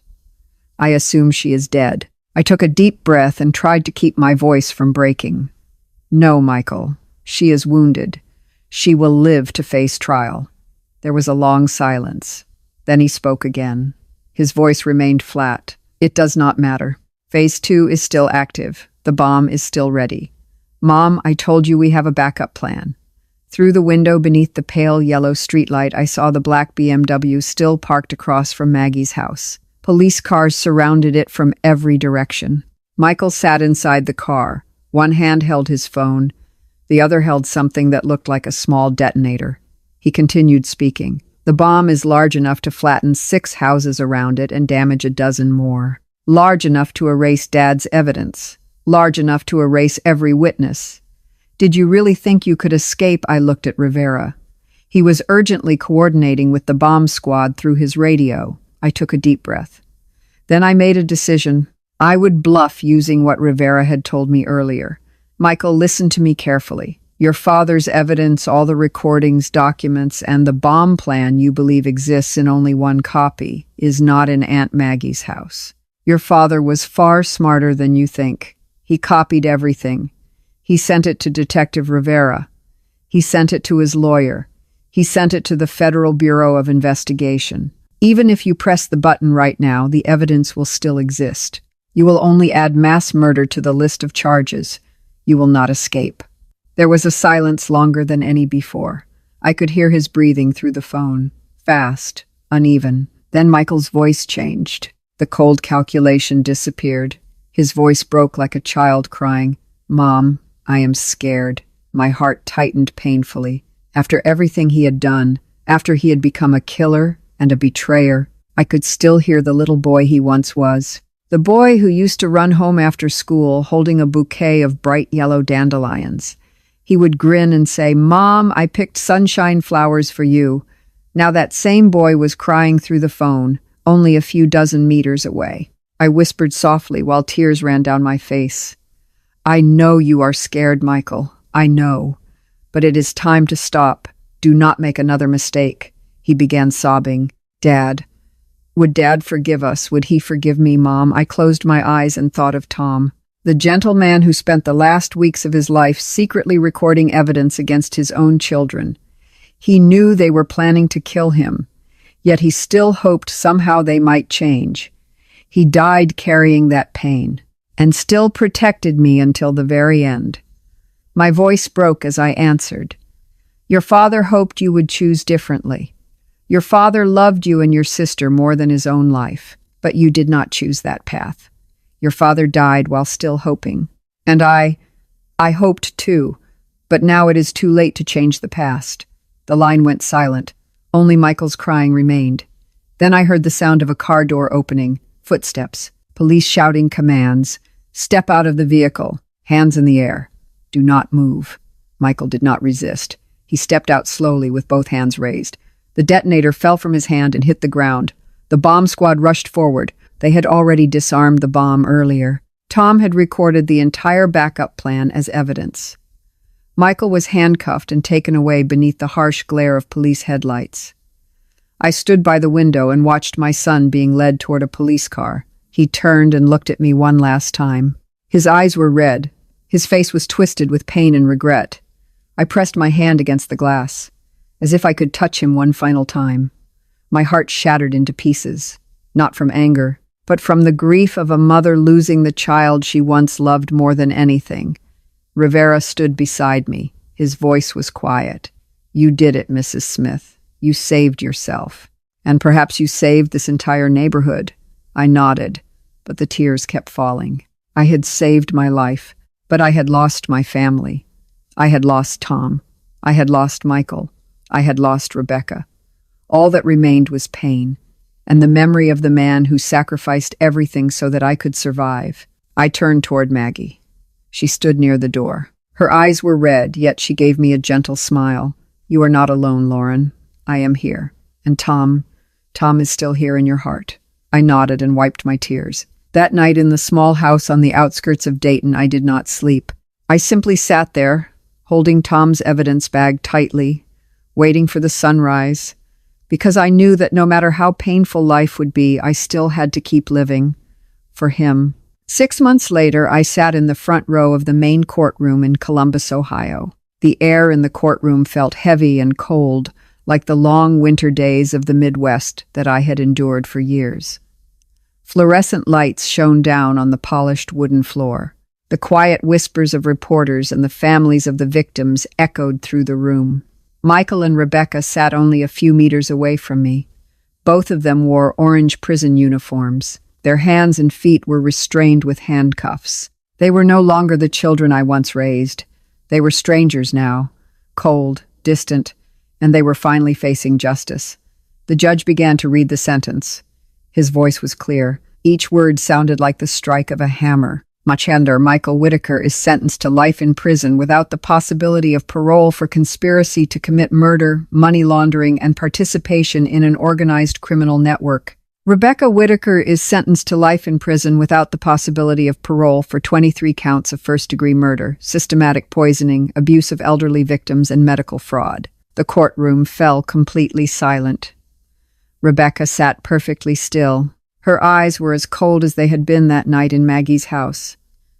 I assume she is dead. I took a deep breath and tried to keep my voice from breaking. No, Michael. She is wounded. She will live to face trial. There was a long silence. Then he spoke again. His voice remained flat. It does not matter. Phase 2 is still active. The bomb is still ready. Mom, I told you we have a backup plan. Through the window beneath the pale yellow streetlight, I saw the black BMW still parked across from Maggie's house. Police cars surrounded it from every direction. Michael sat inside the car. One hand held his phone. The other held something that looked like a small detonator. He continued speaking. The bomb is large enough to flatten 6 houses around it and damage a dozen more. Large enough to erase Dad's evidence. Large enough to erase every witness. Did you really think you could escape? I looked at Rivera. He was urgently coordinating with the bomb squad through his radio. I took a deep breath. Then I made a decision. I would bluff using what Rivera had told me earlier. Michael, listen to me carefully. Your father's evidence, all the recordings, documents, and the bomb plan you believe exists in only one copy is not in Aunt Maggie's house. Your father was far smarter than you think. He copied everything. He sent it to Detective Rivera. He sent it to his lawyer. He sent it to the Federal Bureau of Investigation. Even if you press the button right now, the evidence will still exist. You will only add mass murder to the list of charges. You will not escape. There was a silence longer than any before. I could hear his breathing through the phone. Fast, uneven. Then Michael's voice changed. The cold calculation disappeared. His voice broke like a child crying, Mom, I am scared. My heart tightened painfully. After everything he had done, after he had become a killer and a betrayer, I could still hear the little boy he once was. The boy who used to run home after school holding a bouquet of bright yellow dandelions. He would grin and say, Mom, I picked sunshine flowers for you. Now that same boy was crying through the phone, only a few dozen meters away. I whispered softly while tears ran down my face. I know you are scared, Michael. I know. But it is time to stop. Do not make another mistake. He began sobbing. Dad. Would Dad forgive us? Would he forgive me, Mom? I closed my eyes and thought of Tom, the gentle man who spent the last weeks of his life secretly recording evidence against his own children. He knew they were planning to kill him, yet he still hoped somehow they might change. He died carrying that pain, and still protected me until the very end. My voice broke as I answered. Your father hoped you would choose differently. Your father loved you and your sister more than his own life, but you did not choose that path. Your father died while still hoping. And I hoped too, but now it is too late to change the past. The line went silent. Only Michael's crying remained. Then I heard the sound of a car door opening, footsteps, police shouting commands. Step out of the vehicle, hands in the air. Do not move. Michael did not resist. He stepped out slowly with both hands raised. The detonator fell from his hand and hit the ground. The bomb squad rushed forward. They had already disarmed the bomb earlier. Tom had recorded the entire backup plan as evidence. Michael was handcuffed and taken away beneath the harsh glare of police headlights. I stood by the window and watched my son being led toward a police car. He turned and looked at me one last time. His eyes were red. His face was twisted with pain and regret. I pressed my hand against the glass, as if I could touch him one final time. My heart shattered into pieces, not from anger, but from the grief of a mother losing the child she once loved more than anything. Rivera stood beside me. His voice was quiet. You did it, Mrs. Smith. You saved yourself. And perhaps you saved this entire neighborhood. I nodded, but the tears kept falling. I had saved my life, but I had lost my family. I had lost Tom. I had lost Michael. I had lost Rebecca. All that remained was pain, and the memory of the man who sacrificed everything so that I could survive. I turned toward Maggie. She stood near the door. Her eyes were red, yet she gave me a gentle smile. You are not alone, Lauren. I am here. And Tom is still here in your heart. I nodded and wiped my tears. That night in the small house on the outskirts of Dayton, I did not sleep. I simply sat there, holding Tom's evidence bag tightly, waiting for the sunrise, because I knew that no matter how painful life would be, I still had to keep living. For him. 6 months later, I sat in the front row of the main courtroom in Columbus, Ohio. The air in the courtroom felt heavy and cold, like the long winter days of the Midwest that I had endured for years. Fluorescent lights shone down on the polished wooden floor. The quiet whispers of reporters and the families of the victims echoed through the room. Michael and Rebecca sat only a few meters away from me. Both of them wore orange prison uniforms. Their hands and feet were restrained with handcuffs. They were no longer the children I once raised. They were strangers now, cold, distant, and they were finally facing justice. The judge began to read the sentence. His voice was clear. Each word sounded like the strike of a hammer. Machender Michael Whitaker is sentenced to life in prison without the possibility of parole for conspiracy to commit murder, money laundering, and participation in an organized criminal network. Rebecca Whitaker is sentenced to life in prison without the possibility of parole for 23 counts of first-degree murder, systematic poisoning, abuse of elderly victims, and medical fraud. The courtroom fell completely silent. Rebecca sat perfectly still. Her eyes were as cold as they had been that night in Maggie's house.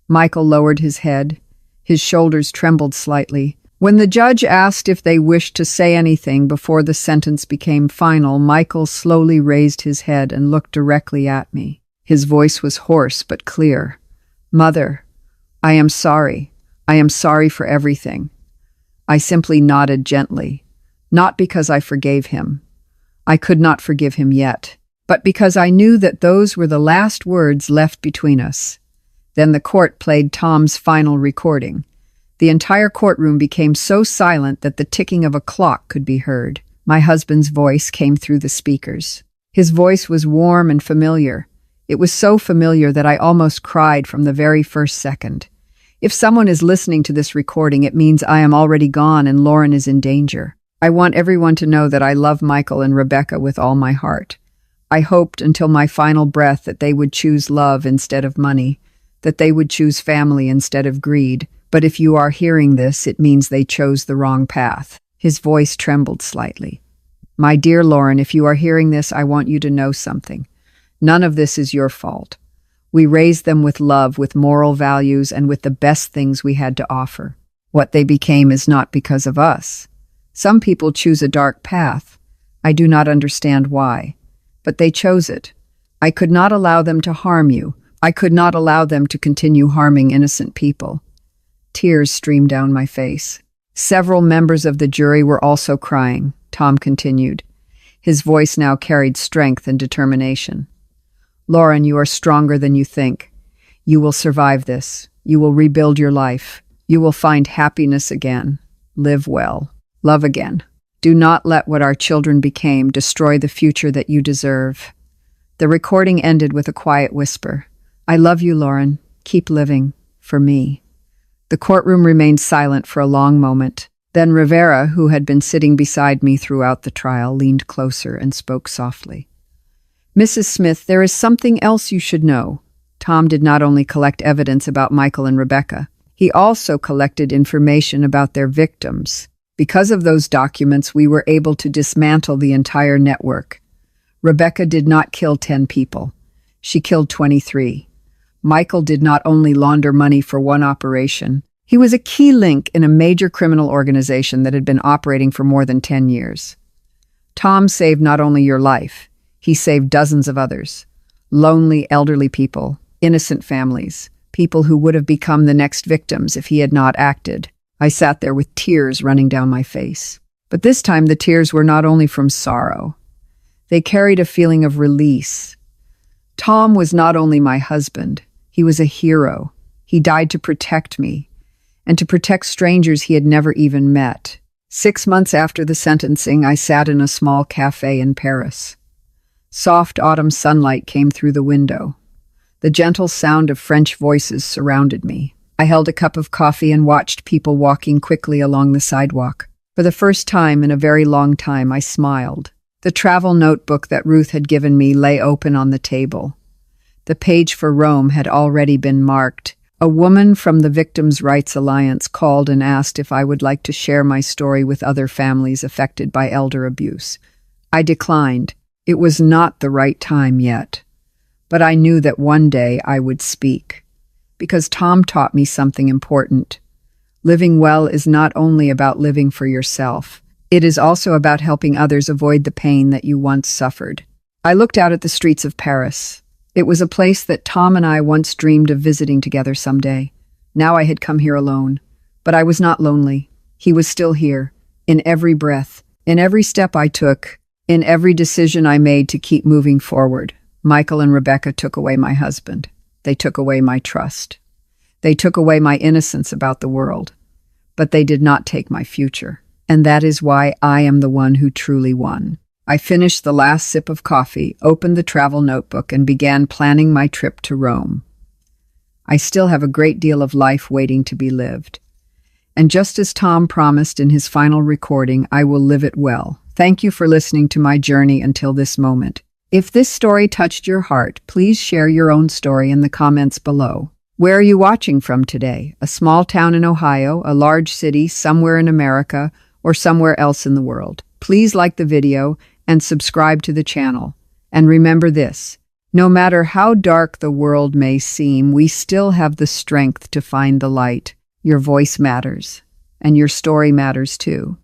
Michael lowered his head. His shoulders trembled slightly. When the judge asked if they wished to say anything before the sentence became final, Michael slowly raised his head and looked directly at me. His voice was hoarse but clear. Mother, I am sorry. I am sorry for everything. I simply nodded gently, not because I forgave him. I could not forgive him yet, but because I knew that those were the last words left between us. Then the court played Tom's final recording. The entire courtroom became so silent that the ticking of a clock could be heard. My husband's voice came through the speakers. His voice was warm and familiar. It was so familiar that I almost cried from the very first second. If someone is listening to this recording, it means I am already gone and Lauren is in danger. I want everyone to know that I love Michael and Rebecca with all my heart. I hoped until my final breath that they would choose love instead of money, that they would choose family instead of greed. But if you are hearing this, it means they chose the wrong path." His voice trembled slightly. "My dear Lauren, if you are hearing this, I want you to know something. None of this is your fault. We raised them with love, with moral values, and with the best things we had to offer. What they became is not because of us. Some people choose a dark path. I do not understand why. But they chose it. I could not allow them to harm you. I could not allow them to continue harming innocent people." Tears streamed down my face. Several members of the jury were also crying, Tom continued. His voice now carried strength and determination. "Lauren, you are stronger than you think. You will survive this. You will rebuild your life. You will find happiness again. Live well. Love again. Do not let what our children became destroy the future that you deserve." The recording ended with a quiet whisper. "I love you, Lauren. Keep living. For me." The courtroom remained silent for a long moment. Then Rivera, who had been sitting beside me throughout the trial, leaned closer and spoke softly. "Mrs. Smith, there is something else you should know." Tom did not only collect evidence about Michael and Rebecca, he also collected information about their victims. Because of those documents, we were able to dismantle the entire network. Rebecca did not kill 10 people. She killed 23. Michael did not only launder money for one operation, he was a key link in a major criminal organization that had been operating for more than 10 years. Tom saved not only your life, he saved dozens of others. Lonely, elderly people, innocent families, people who would have become the next victims if he had not acted. I sat there with tears running down my face. But this time the tears were not only from sorrow. They carried a feeling of release. Tom was not only my husband, he was a hero. He died to protect me, and to protect strangers he had never even met. 6 months after the sentencing, I sat in a small cafe in Paris. Soft autumn sunlight came through the window. The gentle sound of French voices surrounded me. I held a cup of coffee and watched people walking quickly along the sidewalk. For the first time in a very long time, I smiled. The travel notebook that Ruth had given me lay open on the table. The page for Rome had already been marked. A woman from the Victims' Rights Alliance called and asked if I would like to share my story with other families affected by elder abuse. I declined. It was not the right time yet. But I knew that one day I would speak. Because Tom taught me something important. Living well is not only about living for yourself. It is also about helping others avoid the pain that you once suffered. I looked out at the streets of Paris. It was a place that Tom and I once dreamed of visiting together someday. Now I had come here alone. But I was not lonely. He was still here, in every breath, in every step I took, in every decision I made to keep moving forward. Michael and Rebecca took away my husband. They took away my trust. They took away my innocence about the world. But they did not take my future. And that is why I am the one who truly won. I finished the last sip of coffee, opened the travel notebook, and began planning my trip to Rome. I still have a great deal of life waiting to be lived. And just as Tom promised in his final recording, I will live it well. Thank you for listening to my journey until this moment. If this story touched your heart, please share your own story in the comments below. Where are you watching from today? A small town in Ohio, a large city somewhere in America, or somewhere else in the world? Please like the video and subscribe to the channel. And remember this, no matter how dark the world may seem, we still have the strength to find the light. Your voice matters, and your story matters too.